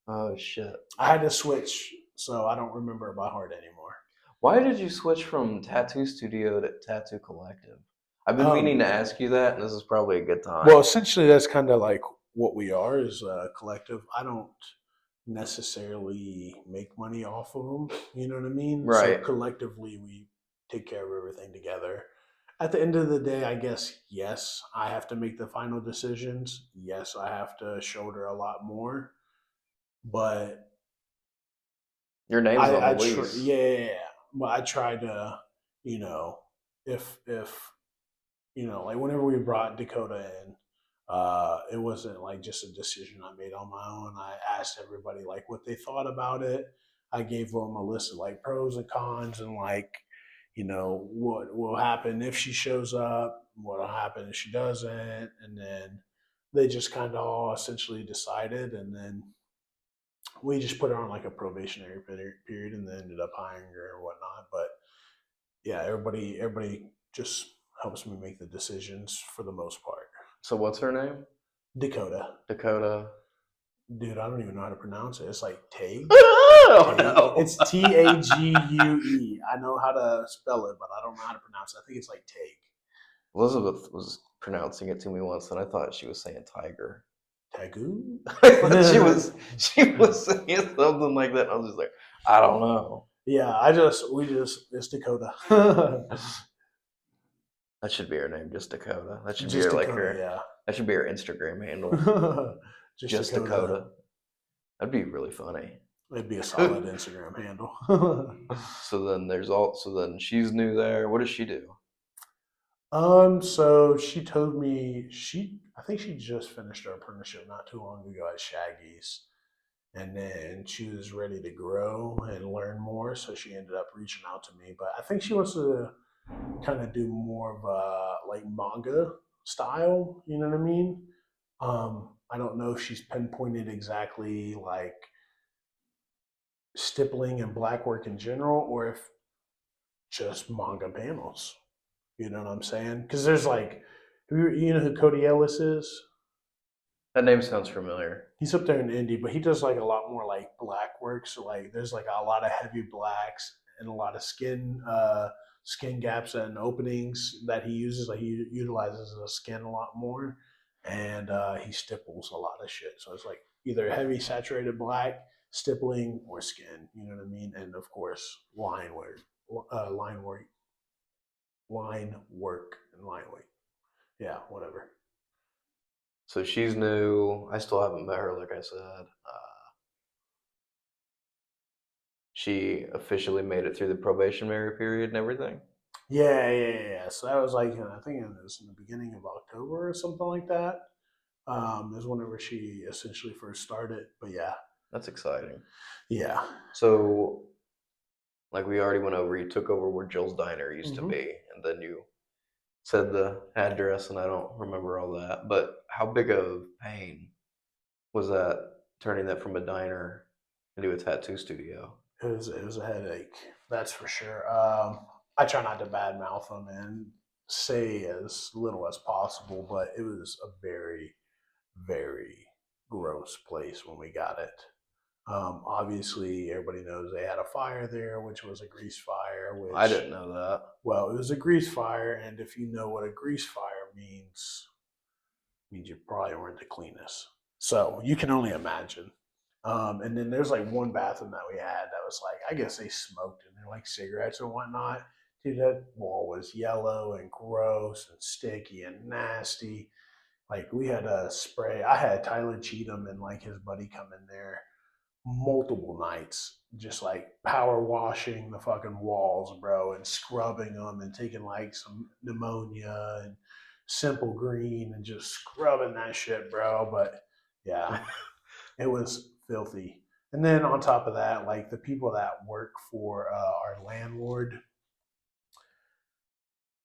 Oh shit. I had to switch, so I don't remember by heart anymore. Why did you switch from tattoo studio to tattoo collective? I've been meaning Um, to ask you that, and this is probably a good well, time. essentially, that's kind of like what we are is a collective. I don't necessarily make money off of them. You know what I mean? So Right. collectively, we take care of everything together. At the end of the day, I guess, yes, I have to make the final decisions. Yes, I have to shoulder a lot more. But Your name's on the yeah, lease. yeah, yeah. But I try to, you know, if like whenever we brought Dakota in, it wasn't like just a decision I made on my own. I asked everybody like what they thought about it. I gave them a list of like pros and cons and like, what will happen if she shows up, what will happen if she doesn't, and then they just kind of all essentially decided, and then we just put her on like a probationary period, and then ended up hiring her and whatnot. But yeah, everybody just helps me make the decisions for the most part. So what's her name? Dakota, Dakota. dude, I don't even know how to pronounce it. It's like Tag. Oh Tag. no. It's Tague. I know how to spell it, but I don't know how to pronounce it. I think it's like Tag. Elizabeth was pronouncing it to me once, and I thought she was saying tiger. Tagu. I thought she was saying something like that. I was just like, I don't know. Yeah, it's Dakota. That should be her name, just Dakota. That should be Just her like Dakota, her. yeah. That should be her Instagram handle, Just just Dakota. Dakota. That'd be really funny. It'd be a solid Instagram handle. So then she's new there. What does she do? So she told me I think she just finished her apprenticeship not too long ago at Shaggy's, and then she was ready to grow and learn more, so she ended up reaching out to me. But I think she wants to kind of do more of a like manga style. You know what I mean? I don't know if she's pinpointed exactly like stippling and black work in general, or if just manga panels. You know what I'm saying? Because there's like, you know who Cody Ellis is? That name sounds familiar. He's up there in Indy, but he does like a lot more like black work. So like, there's like a lot of heavy blacks and a lot of skin gaps and openings that he uses. Like he utilizes the skin a lot more, and he stipples a lot of shit. So it's like either heavy saturated black, stippling, or skin. You know what I mean? And of course, line work, and line weight. Yeah, whatever. So she's new. I still haven't met her, like I said. She officially made it through the probationary period and everything. Yeah, yeah, yeah, yeah. So that was like I think it was in the beginning of October or something like that. Is whenever she essentially first started. But yeah, That's exciting. yeah. So, like we already went over, you took over where Jill's Diner used to Hmm. be, and then you said the address, and I don't remember all that. But how big of pain was that turning that from a diner into a tattoo studio? It was a headache. That's for sure. I try not to badmouth them and say as little as possible, but it was a very, very gross place when we got it. Obviously, everybody knows they had a fire there, which was a grease fire. I Which, didn't know that. well, it was a grease fire, and if you know what a grease fire means you probably weren't the cleanest. So you can only imagine. And then there's like one bathroom that we had that was like, I guess they smoked in there, like cigarettes and whatnot. Dude, that wall was yellow and gross and sticky and nasty. Like we had a spray. I had Tyler Cheatham and like his buddy come in there multiple nights, just like power washing the fucking walls, bro, and scrubbing them and taking like some pneumonia and simple green and just scrubbing that shit, bro. But yeah, it was filthy. And then on top of that, like the people that work for our landlord,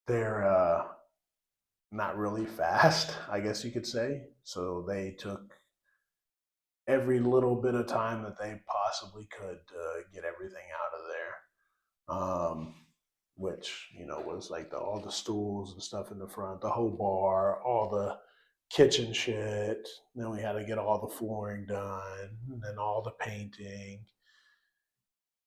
they're not really fast, I guess you could say. So they took every little bit of time that they possibly could to get everything out of there. Which was like all the stools and stuff in the front, the whole bar, all the kitchen shit. Then we had to get all the flooring done, and then all the painting.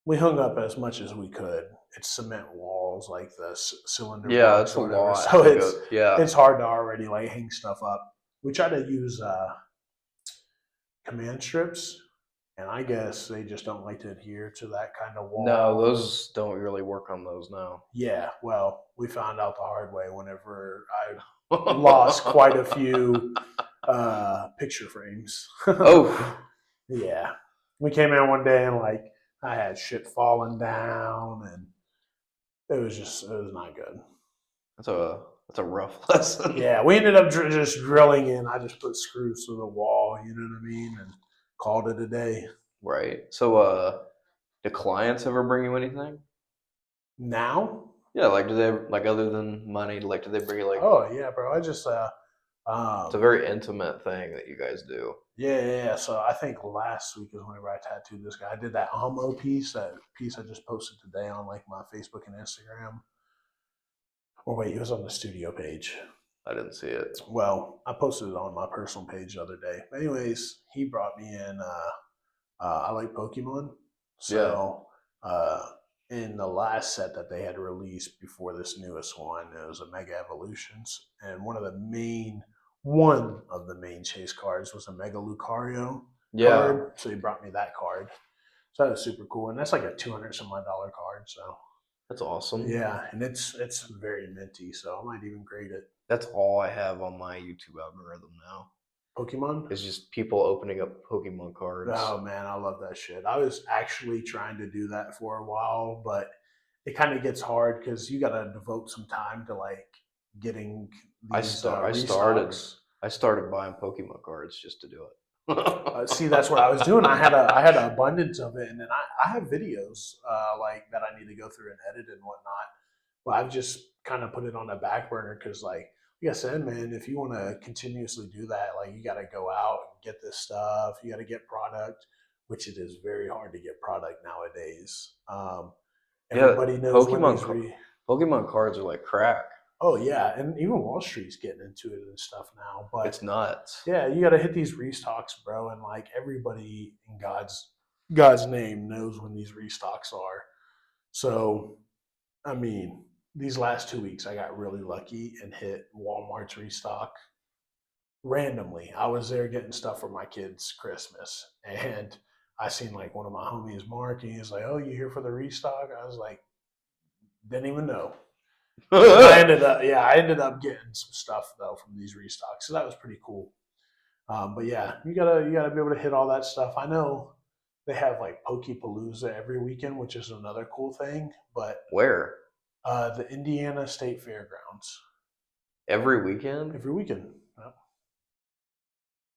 We hung up as much as we could. It's cement walls, like the cylinder Yeah, blocks it's a or whatever. lot So to it's go. Yeah. it's hard to already like hang stuff up. We try to use command strips, and I guess they just don't like to adhere to that kind of No, wall. those don't really work on those now. Yeah, well, we found out the hard way whenever I lost quite a few picture frames. Oh, Yeah, we came in one day and like I had shit falling down, and it was not good. that's a rough lesson. Yeah, we ended up just drilling in. I just put screws through the wall, you know what I mean, and called it a day. Right. So, do clients ever bring you anything? Now, Yeah, like do they like other than money? Like, do they bring you like? oh yeah, bro. I just It's a um very intimate thing that you guys do. yeah, yeah, yeah. So I think last week is whenever I tattooed this guy. I did that Amo piece, that piece I just posted today on like my Facebook and Instagram. Or wait, it was on the studio page. I didn't see it. Well, I posted it on my personal page the other day. Anyways, he brought me in. I like Pokemon, Yeah, so uh, in the last set that they had released before this newest one, it was a Mega Evolutions, and one of the main chase cards was a Mega Lucario yeah, card. So he brought me that card. So that was super cool, and that's like a 200 some odd dollar card. So that's awesome. yeah, and it's very minty. So I might even grade it. That's all I have on my YouTube algorithm now. Pokemon. Is just people opening up Pokemon cards. Oh man, I love that shit. I was actually trying to do that for a while, but it kind of gets hard because you got to devote some time to like getting I these start. I started. restocks. I started buying Pokemon cards just to do it. See, that's what I was doing. I had an abundance of it, and then I have videos like that I need to go through and edit and whatnot. But I've just kind of put it on a back burner because, like I said, man, if you want to continuously do that, like you got to go out and get this stuff. You got to get product, which it is very hard to get product nowadays. Yeah, Everybody knows when these Pokemon cards are like crack. Oh yeah, and even Wall Street's getting into it and stuff now. But It's nuts. yeah, you got to hit these restocks, bro, and like everybody in God's name knows when these restocks are. So, I mean, these last 2 weeks, I got really lucky and hit Walmart's restock randomly. I was there getting stuff for my kids' Christmas, and I seen like one of my homies, Mark, and he's like, "Oh, you here for the restock?" I was like, "Didn't even know." And I ended up getting some stuff though from these restocks, so that was pretty cool. But yeah, you gotta be able to hit all that stuff. I know they have like Pokepalooza every weekend, which is another cool thing. But Where? the Indiana State Fairgrounds Every weekend? every weekend.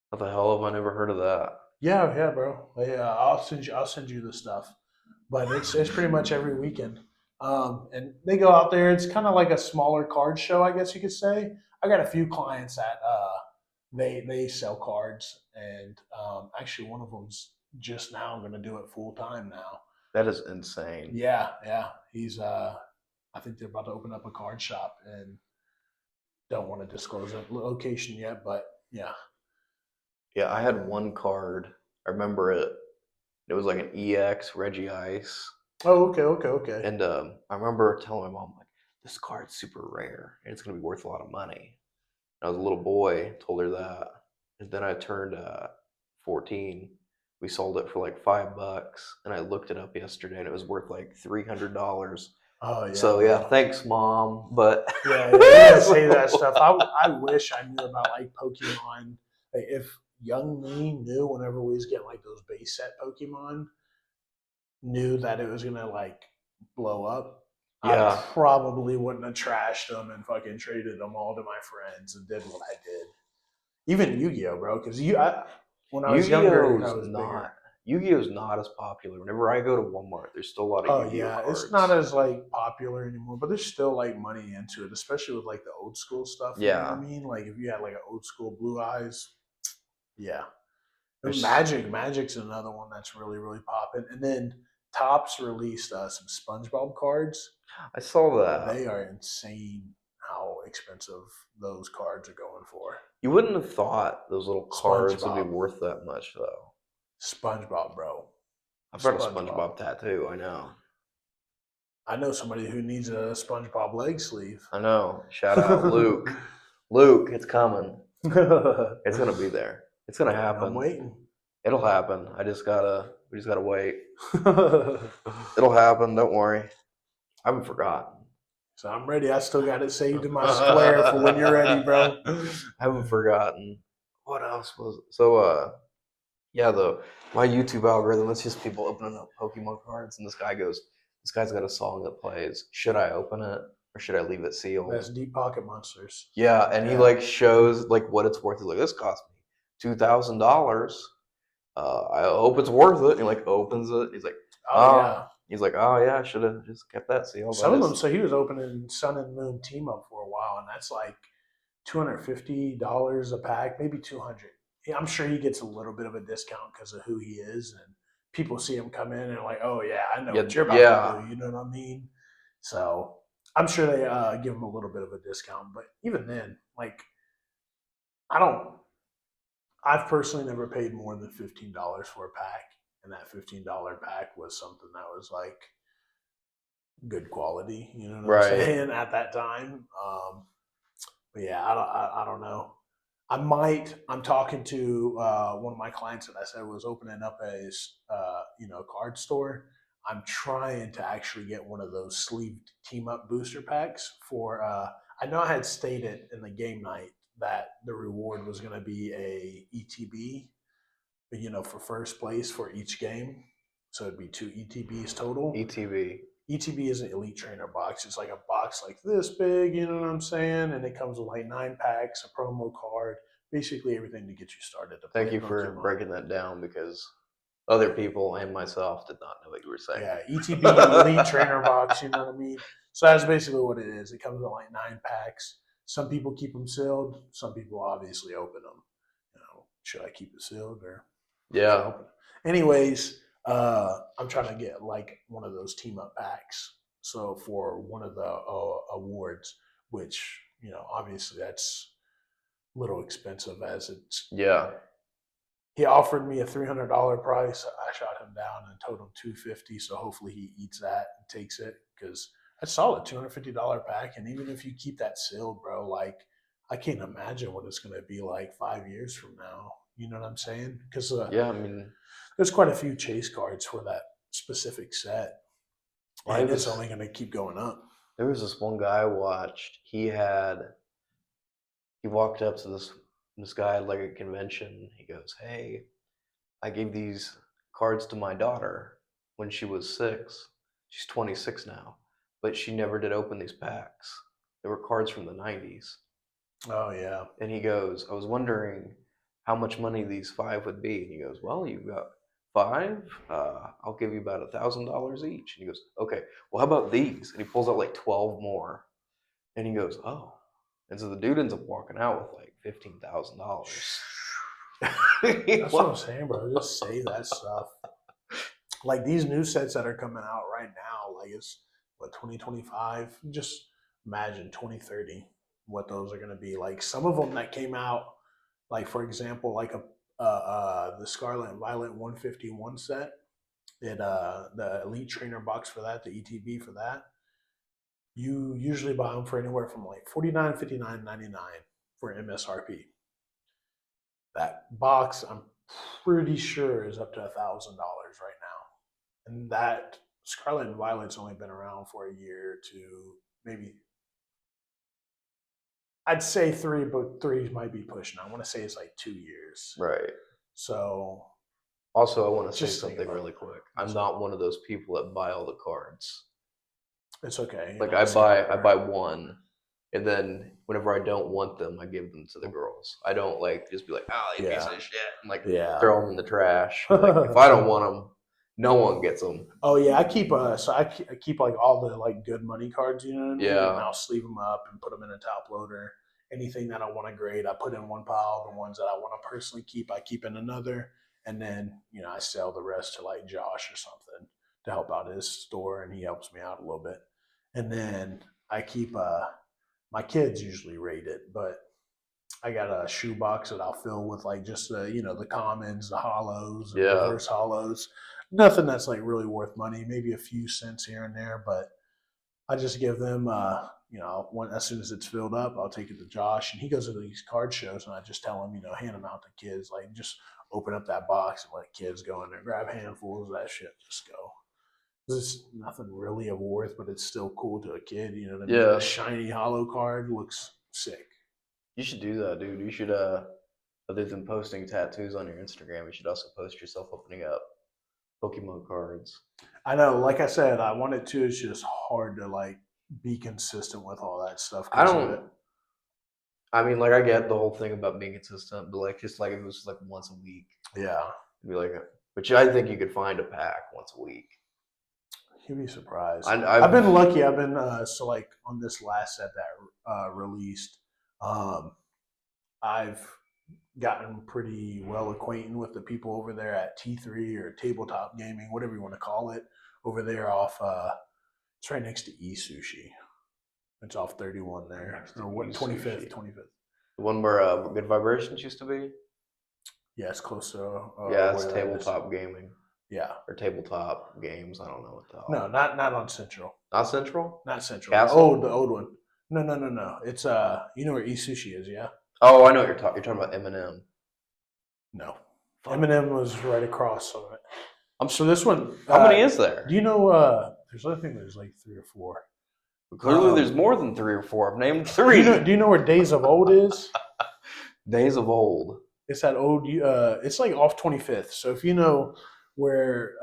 What the hell have I never heard of that? Yeah, yeah, bro. Yeah, I'll send you the stuff. But it's pretty much every weekend. And they go out there. It's kind of like a smaller card show, I guess you could say. I got a few clients that they sell cards, and actually one of them's just now going to do it full time now. That is insane. Yeah, yeah. He's I think they're about to open up a card shop, and don't want to disclose the location yet, but yeah. Yeah, I had one card. I remember it. It was like an EX Reggie Ice. Oh, okay, okay, okay. And I remember telling my mom, like, this card's super rare and it's going to be worth a lot of money. And I was a little boy, told her that. And then I turned 14. We sold it for like $5, and I looked it up yesterday, and it was worth like $300. Oh yeah, So yeah, bro. thanks, mom. But Yeah, yeah, you didn't say that stuff. I wish I knew about like Pokemon. Like, if young me knew whenever we was getting like those base set Pokemon, knew that it was gonna like blow up, I yeah, probably wouldn't have trashed them and fucking traded them all to my friends and did what I did. Even Yu-Gi-Oh, bro, because when I was younger, I Yu-Gi-Oh's was not bigger. Yu-Gi-Oh's not as popular. Whenever I go to Walmart, there's still a lot of Oh Yu-Gi-Oh yeah, it's not cards. as like popular anymore, but there's still like money into it, especially with like the old school stuff. You know what I Yeah, mean? Like if you had like an old school Blue Eyes, yeah. And there's Magic's another one that's really really popping. And then Topps released some SpongeBob cards. I saw that. They are insane how expensive those cards are going for. You wouldn't have thought those little cards would be SpongeBob, worth that much, though. SpongeBob, bro, I've got a SpongeBob. SpongeBob tattoo. I know. I know somebody who needs a SpongeBob leg sleeve. I know. Shout out Luke. Luke, it's coming. It's gonna be there. It's gonna Man, I'm happen. waiting. It'll happen. We just gotta wait. So It'll happen. Don't worry. I haven't forgotten. I'm ready. I still got it saved in my square for when you're ready, bro. I haven't forgotten. What else was it? So yeah, the my YouTube algorithm, it's just people opening up Pokemon cards, and this guy's got a song that plays. Should I open it or should I leave it sealed? That's Deep Pocket Monsters. Yeah, and he Yeah. like shows like what it's worth. He's like, this cost me $2,000. I hope it's worth it. And he like opens it. Oh yeah. He's like, oh yeah, I should have just kept that sealed. I Some of them. just So he was opening Sun and Moon team up for a while, and that's like $250 a pack, maybe 200. Yeah, I'm sure he gets a little bit of a discount because of who he is, and people see him come in and are like, oh yeah, I know yeah what you're about to yeah do. You know what I mean? So I'm sure they give him a little bit of a discount, but even then, like I don't. I've personally never paid more than $15 for a pack, and that $15 pack was something that was like good quality. You know what I'm right. saying at that time. But yeah, I don't know. I might. I'm talking to one of my clients that I said was opening up a card store. I'm trying to actually get one of those sleeved team up booster packs for. I know I had stated in the game night that the reward was going to be a ETB, for first place for each game. So it'd be two ETBs total. ETB. ETB is an elite trainer box. It's like a box like this big, you know what I'm saying? And it comes with like 9 packs, a promo card, basically everything to get you started to Thank play you for Pokemon. breaking that down because other people and myself did not know what you were saying. Yeah, ETB elite trainer box, you know what I mean? So that's basically what it is. It comes with like 9 packs. Some people keep them sealed. Some people obviously open them. Should I keep it sealed or should I Yeah. open it? Anyways, I'm trying to get like one of those team up packs. So for one of the awards, which obviously that's a little expensive as it's. Yeah. He offered me a $300 price. I shot him down and told him 250. So hopefully he eats that and takes it because that's solid $250 pack. And even if you keep that sealed, bro, like I can't imagine what it's going to be like 5 years from now. You know what I'm saying? Because Yeah, I mean, there's quite a few chase cards for that specific set, I and it's was only going to keep going up. there was this one guy I watched. He walked up to this guy at like a convention. He goes, "Hey, I gave these cards to my daughter when she was 6. She's 26 now, but she never did open these packs. They were cards from the 90s." Oh yeah, And he goes, "I was wondering how much money these 5 would be." And he goes, "Well, you've got 5. I'll give you about $1,000 each." And he goes, "Okay, well, how about these?" And he pulls out like 12 more. And he goes, "Oh." And so the dude ends up walking out with like $15,000. that's what I'm saying, bro. Just say that stuff. Like these new sets that are coming out right now, like it's what 2025. Just imagine 2030, what those are going to be. Like some of them that came out, like for example, like the Scarlet and Violet 151 set. The Elite Trainer box for that, the ETB for that, you usually buy them for anywhere from like 49, 59, 99 for MSRP. That box, I'm pretty sure is up to $1,000 right now, and that Scarlet and Violet's only been around for a year to maybe. I'd say three, but three might be pushing. I want to say it's like 2 years. Right. So Also, I want to say just think something about really it. quick. I'm not one of those people that buy all the cards. It's okay. You're Like not a I scalper. buy one, and then whenever I don't want them, I give them to the girls. I don't like just be like, oh, you piece Yeah. of shit, and like Yeah. throw them in the trash. Like if I don't want them, no one gets them. Oh yeah, I keep like all the like good money cards, you know what I mean, and Yeah, I'll sleeve them up and put them in a top loader. Anything that I want to grade, I put in one pile. The ones that I want to personally keep, I keep in another, and then I sell the rest to like Josh or something to help out his store, and he helps me out a little bit. And then I keep my kids usually rate it, but I got a shoebox that I'll fill with like just the commons, the hollows, and yeah, reverse hollows. Nothing that's like really worth money. Maybe a few cents here and there, but I just give them as soon as it's filled up, I'll take it to Josh, and he goes to these card shows, and I just tell him hand them out to kids, like just open up that box and let kids go in there, grab handfuls of that shit, just go. There's nothing really of worth, but it's still cool to a kid. You know what I mean? A yeah. shiny hollow card looks sick. You should do that, dude. You should other than posting tattoos on your Instagram, you should also post yourself opening up Pokemon cards. I know, like I said, I wanted to. It's just hard to like be consistent with all that stuff I because of it. don't. I mean, like I get the whole thing about being consistent, but like just like if it was like once a week, Yeah, it'd be like, but I think you could find a pack once a week. you'd be surprised. I've I've been lucky. I've been so like on this last set that released, um, I've gotten pretty well acquainted with the people over there at T3 or Tabletop Gaming, whatever you want to call it, over there off. It's right next to E Sushi. It's off 31 there, next to or what? you 25th, sushi. 25th. The one where Good Vibrations used to be. Yeah, it's close to Yeah, it's where that is. tabletop gaming Yeah. or tabletop games. I don't know what the No, hell. not on Central. Not Central. Not Central. Castle. The old one. No, no, no, no. It's you know where E Sushi is, yeah? Oh, I know what you're talking. You're talking about Eminem. No. Fuck. Eminem was right across from it. I'm. So this one, How many is do there? you know? I think there's like three or four. Clearly, there's more than three or four. I've named Do you know? three. Do you know where Days of Old is? Days of Old. It's that old. It's like off 25th. So if you know where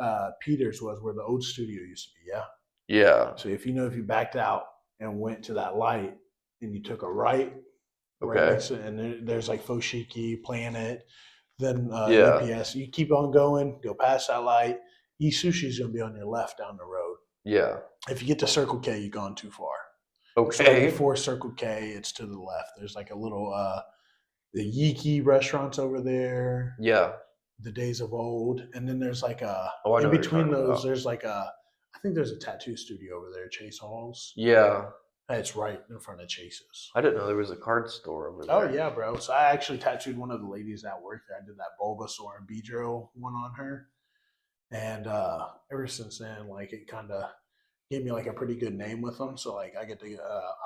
Peters was, where the old studio used to be, yeah. Yeah. So if you backed out and went to that light and you took a right Okay. next to it, and there's like Foshiki, Planet, then Yeah. UPS. You keep on going, go past that light. E Sushi is going to be on your left down the road. Yeah. If you get to Circle K, you've gone too far. It's right Okay. before Circle K. It's to the left. There's like a little the Yiki restaurants over there. Yeah. The Days of Old, and then there's like a Oh, I know in what you're between talking those. about. There's like a I think there's a tattoo studio over there, Chase Halls. Yeah. It's right in front of Chase's. I didn't know there was a card store over Oh there. yeah, bro. So I actually tattooed one of the ladies that worked there. I did that Bulbasaur and Beedrill one on her, and ever since then, like it kind of gave me like a pretty good name with them. So like I get to,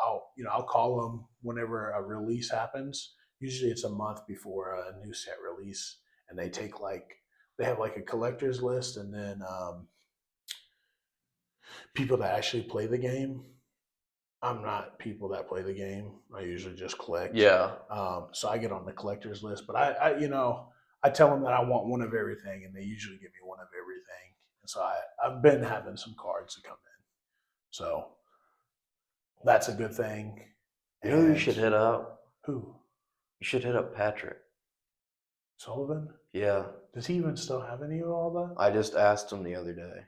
I'll call them whenever a release happens. Usually it's a month before a new set release, and they have like a collector's list, and then people that actually play the game. I'm not people that play the game. I usually just collect. Yeah. So I get on the collector's list, but I tell them that I want one of everything, and they usually give me one of everything. And so I've been having some cards to come in, so that's a good thing. You know who you And should hit up? who? You should hit up Patrick. Sullivan? Yeah. Does he even still have any of all that? I just asked him the other day.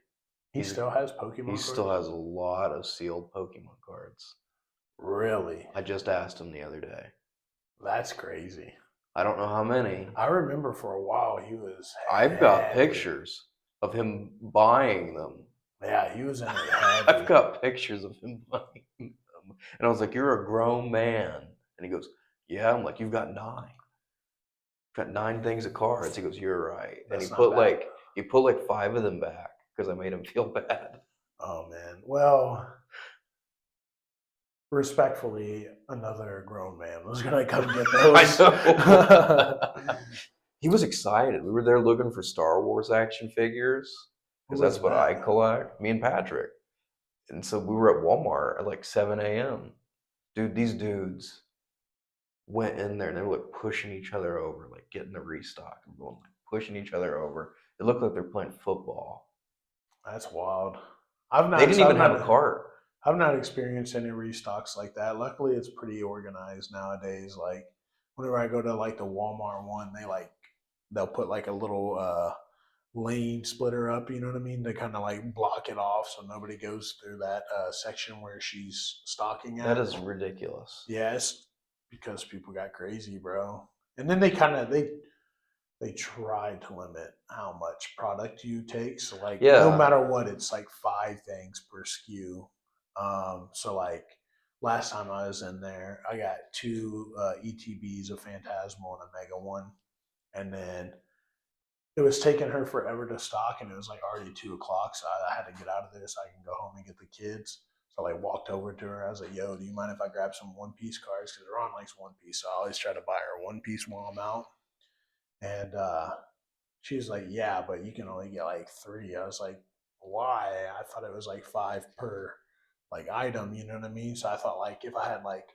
He still has Pokemon He cards? still has a lot of sealed Pokemon cards. Really? I just asked him the other day. That's crazy. I don't know how many. I remember for a while he was. I've got heavy. pictures of him buying them. Yeah, he was in it I've heavy. got pictures of him buying them. And I was like, "You're a grown man." And he goes, "Yeah." I'm like, "You've got 9. You've got 9 things of cards." He goes, "You're right." And That's not bad. he put like 5 of them back because I made him feel bad. Oh man. Well, respectfully, another grown man was gonna come get I those. know. He was excited. We were there looking for Star Wars action figures Who because was that's what I that? collect. Me and Patrick. And so we were at Walmart at like 7 a.m. Dude, these dudes went in there and they were like pushing each other over, like getting the restock and going like pushing each other over. It looked like they're playing football. That's wild. I've They not. didn't So even have a cart. I've not experienced any restocks like that. Luckily, it's pretty organized nowadays. Like whenever I go to like the Walmart one, they'll put like a little lane splitter up. You know what I mean? To kind of like block it off so nobody goes through that section where she's stocking That at. is ridiculous. Yes, because people got crazy, bro. And then they tried to limit how much product you take. So like no Yeah, matter what, it's like 5 things per SKU. So like last time I was in there, I got two ETBs, a Phantasmal and a Mega one, and then it was taking her forever to stock, and it was like already 2 o'clock, so I had to get out of there so I can go home and get the kids. So I like walked over to her. I was like, "Yo, do you mind if I grab some One Piece cards? Because Ron likes One Piece, so I always try to buy her One Piece while I'm out." And she was like, "Yeah, but you can only get like three." I was like, "Why?" I thought it was like five per like item. You know what I mean? So I thought like if I had like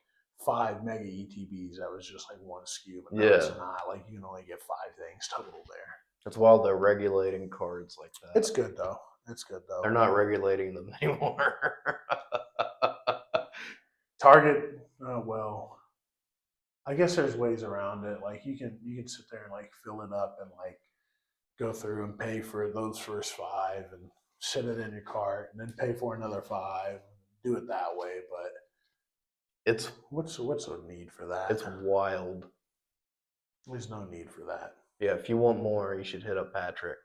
five mega ETBs, that was just like one SKU. But no, yeah. it's not. Like you can only get 5 things total there. That's wild they're regulating cards like that. It's good though. It's good They're though. not regulating them anymore. Target. Well, I guess there's ways around it. Like you can sit there and like fill it up and like go through and pay for those first five and sit it in your cart and then pay for another five. Do it that way, but it's what's the need for that? it's wild. There's no need for that. Yeah, if you want more, you should hit up Patrick.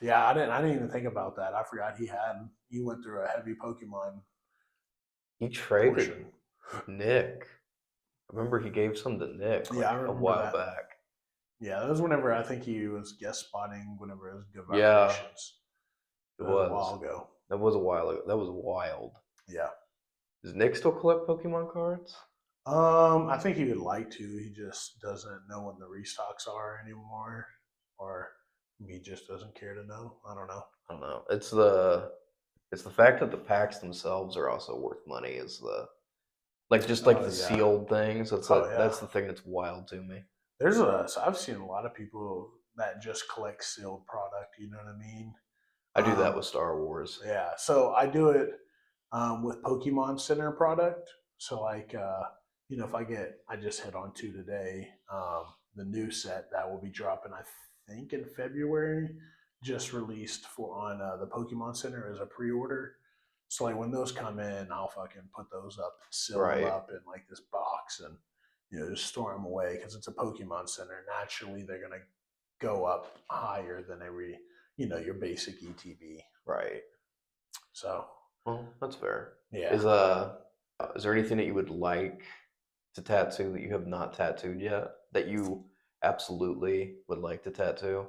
Yeah, I didn't even think about that. I forgot he went through a heavy Pokemon He traded portion. Nick. I remember he gave some to Nick Yeah, I like a remember while that. back. Yeah, that was whenever I think he was guest spotting whenever it was Good Yeah, Vibrations. it That was a was. while ago. That was a while ago. That was wild. Yeah. Does Nick still collect Pokemon cards? I think he would like to. He just doesn't know when the restocks are anymore, or he just doesn't care to know. I don't know. I don't know. It's the fact that the packs themselves are also worth money is the like just like Oh the yeah. sealed things. Oh yeah. That's the thing that's wild to me. So I've seen a lot of people that just collect sealed product. You know what I mean? I do that with Um, Star Wars. yeah. So I do it with Pokemon Center product. So like if I just hit on two today, the new set that will be dropping I think in February, just released for on the Pokemon Center as a pre-order. So like when those come in, I'll fucking put those up and seal them Right. up in like this box and just store them away because it's a Pokemon Center. Naturally, they're gonna go up higher than your basic ETB. Right. So Well, that's fair. yeah. Is there anything that you would like to tattoo that you have not tattooed yet that you absolutely would like to tattoo?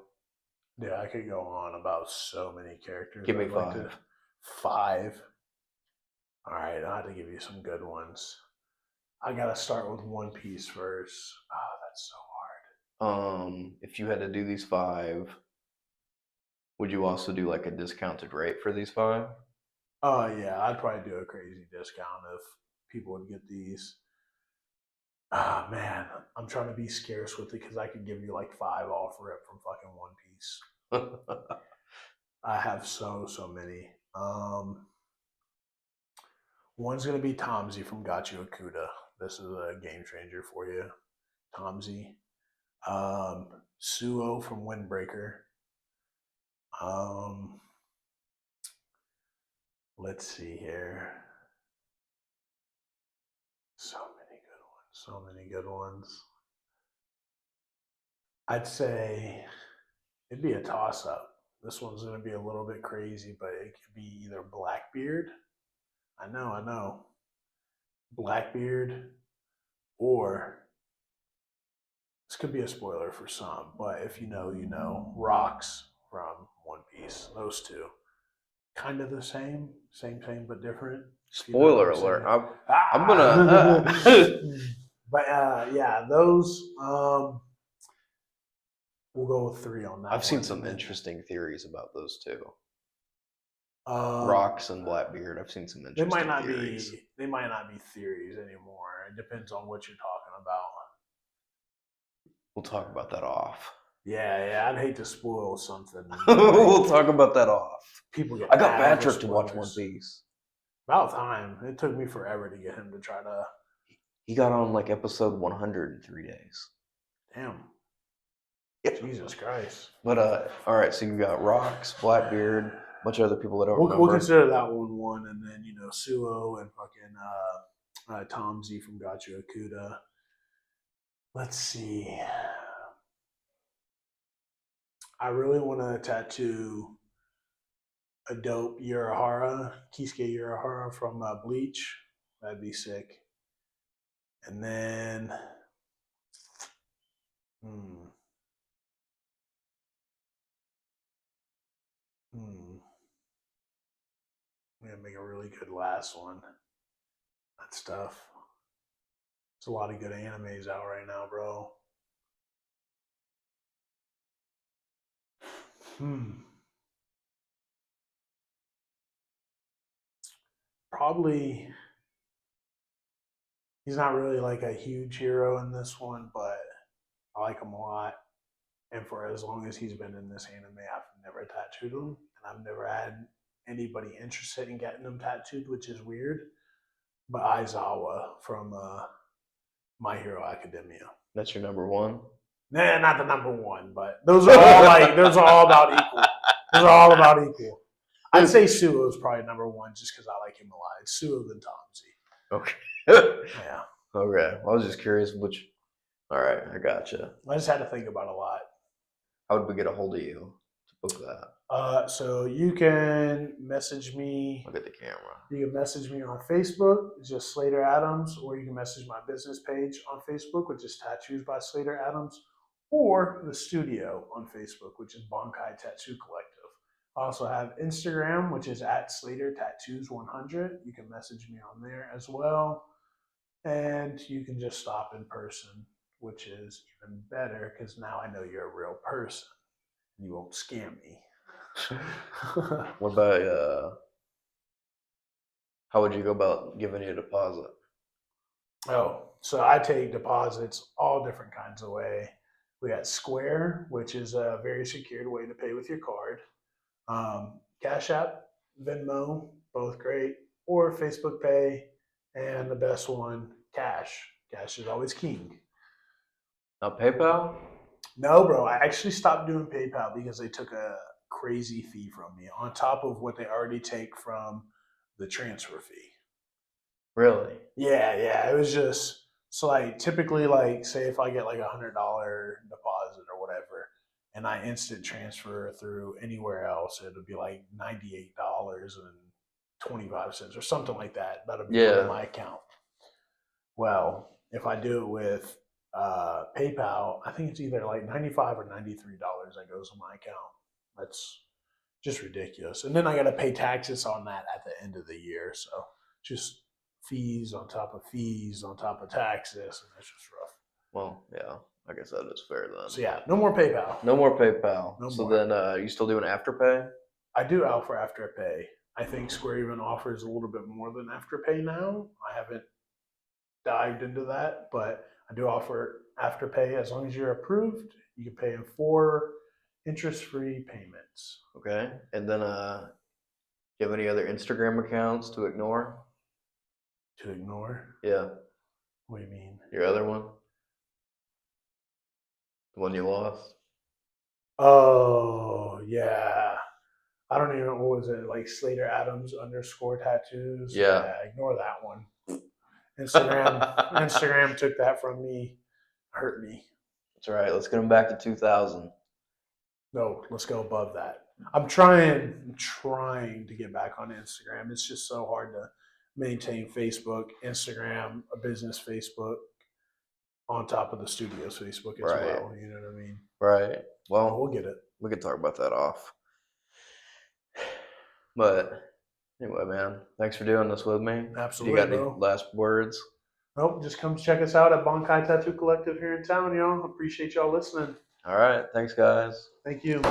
Yeah, I could go on about so many characters Give me I'd like to. five. Five. All right, I have to give you some good ones. I gotta start with One Piece first. Oh, that's so If you had to do these five, would you also do like a discounted rate for these five? hard. Oh yeah, I'd probably do a crazy discount if people would get these. Ah man, I'm trying to be scarce with it because I could give you like five off rip from fucking One Piece. I have so many. One's gonna be Tomsy from Gachu Akuda. This is a game changer for you, Tomsy. Suo from Windbreaker. Um, let's see here. So many good ones. So many good ones. I'd say it'd be a toss up. This one's going to be a little bit crazy, but it could be either Blackbeard. I know. Blackbeard, or this could be a spoiler for some, but if you know, you know. Rocks from One Piece. Those two. Kind of the same, but different. If you know what Spoiler I'm alert. saying. I'm gonna. Ah! But yeah, those. We'll go with 3 on that I've seen one. some interesting theories about those two. Um, Rocks and Blackbeard. I've seen some they might interesting not theories. be they might not be theories anymore. It depends on what you're talking about. We'll talk about that off. Yeah, I'd hate to spoil something. We'll talk about that off. People get I got mad over Patrick to watch One spoilers. Piece. About time. It took me forever to get him to try to. He got on like episode 100 in 3 days. Damn. Yep. Jesus Christ. But all right. So you got Rocks, Blackbeard, a bunch of other people that don't We'll remember. consider that one, and then Suo and fucking Tom Z from Gacho Akuda. Let's see. I really want to tattoo a dope Kisuke Urahara from Bleach. That'd be sick. And then, hmm, hmm, I'm gonna make a really good last one. That stuff. There's a lot of good animes out right now, bro. Probably he's not really like a huge hero in this one, but I like him a lot. And for as long as he's been in this anime, I've never tattooed him, and I've never had anybody interested in getting him tattooed, which is weird. But Aizawa from My Hero Academia. That's your number one. Nah, not the number one, but those are all like those are all about equal. Those are all about equal. I'd say Suo is probably number one just because I like him a lot. It's Suo than Tomsy. Okay. Yeah. Okay. Well, I was just curious which. All right, I gotcha. I just had to think about a lot. How would we get a hold of you to book that? So you can message me. Look at the camera. You can message me on Facebook, it's just Slater Adams, or you can message my business page on Facebook, which is Tattoos by Slater Adams, or the studio on Facebook, which is Bonkai Tattoo Collective. I also have Instagram, which is at Slater Tattoos 100. You can message me on there as well. And you can just stop in person, which is even better because now I know you're a real person. You won't scam me. What about how would you go about giving you a deposit? Oh, so I take deposits all different kinds of way. We got Square, which is a very secured way to pay with your card. Cash App, Venmo, both great, or Facebook Pay, and the best one, Cash. Cash is always king. Now PayPal? No, bro, I actually stopped doing PayPal because they took a crazy fee from me on top of what they already take from the transfer fee. Really? Yeah. It was just so like typically like say if I get like $100 deposit or whatever, and I instant transfer through anywhere else, it would be like $98.25 or something like that. That'll be put in my account. Well, if I do it with PayPal, I think it's either like $95 or $93 that goes in my account. That's just ridiculous. And then I got to pay taxes on that at the end of the year. So just fees on top of fees on top of taxes, and that's just rough. Well, yeah, I guess that is fair then. So yeah, no more PayPal. No more PayPal. No so more. Then you still doing Afterpay? I do offer Afterpay. I think Square even offers a little bit more than Afterpay now. I haven't dived into that, but I do offer Afterpay. As long as you're approved, you can pay in 4 interest-free payments. Okay. And then do you have any other Instagram accounts to ignore? To ignore? Yeah. What do you mean? Your other one? The one you lost? Oh, yeah. I don't even know, what was it, like Slater Adams _ tattoos? Yeah. Ignore that one. Instagram took that from me, hurt me. That's right. Let's get them back to 2000. No, let's go above that. I'm trying to get back on Instagram. It's just so hard to maintain Facebook, Instagram, a business Facebook on top of the studio's Facebook as well. You know what I mean? Right. Well, we'll get it. We can talk about that off. But anyway, man, thanks for doing this with me. Absolutely. You got any last words? Nope. Just come check us out at Bonkai Tattoo Collective here in town, y'all. Appreciate y'all listening. All right. Thanks, guys. Thank you.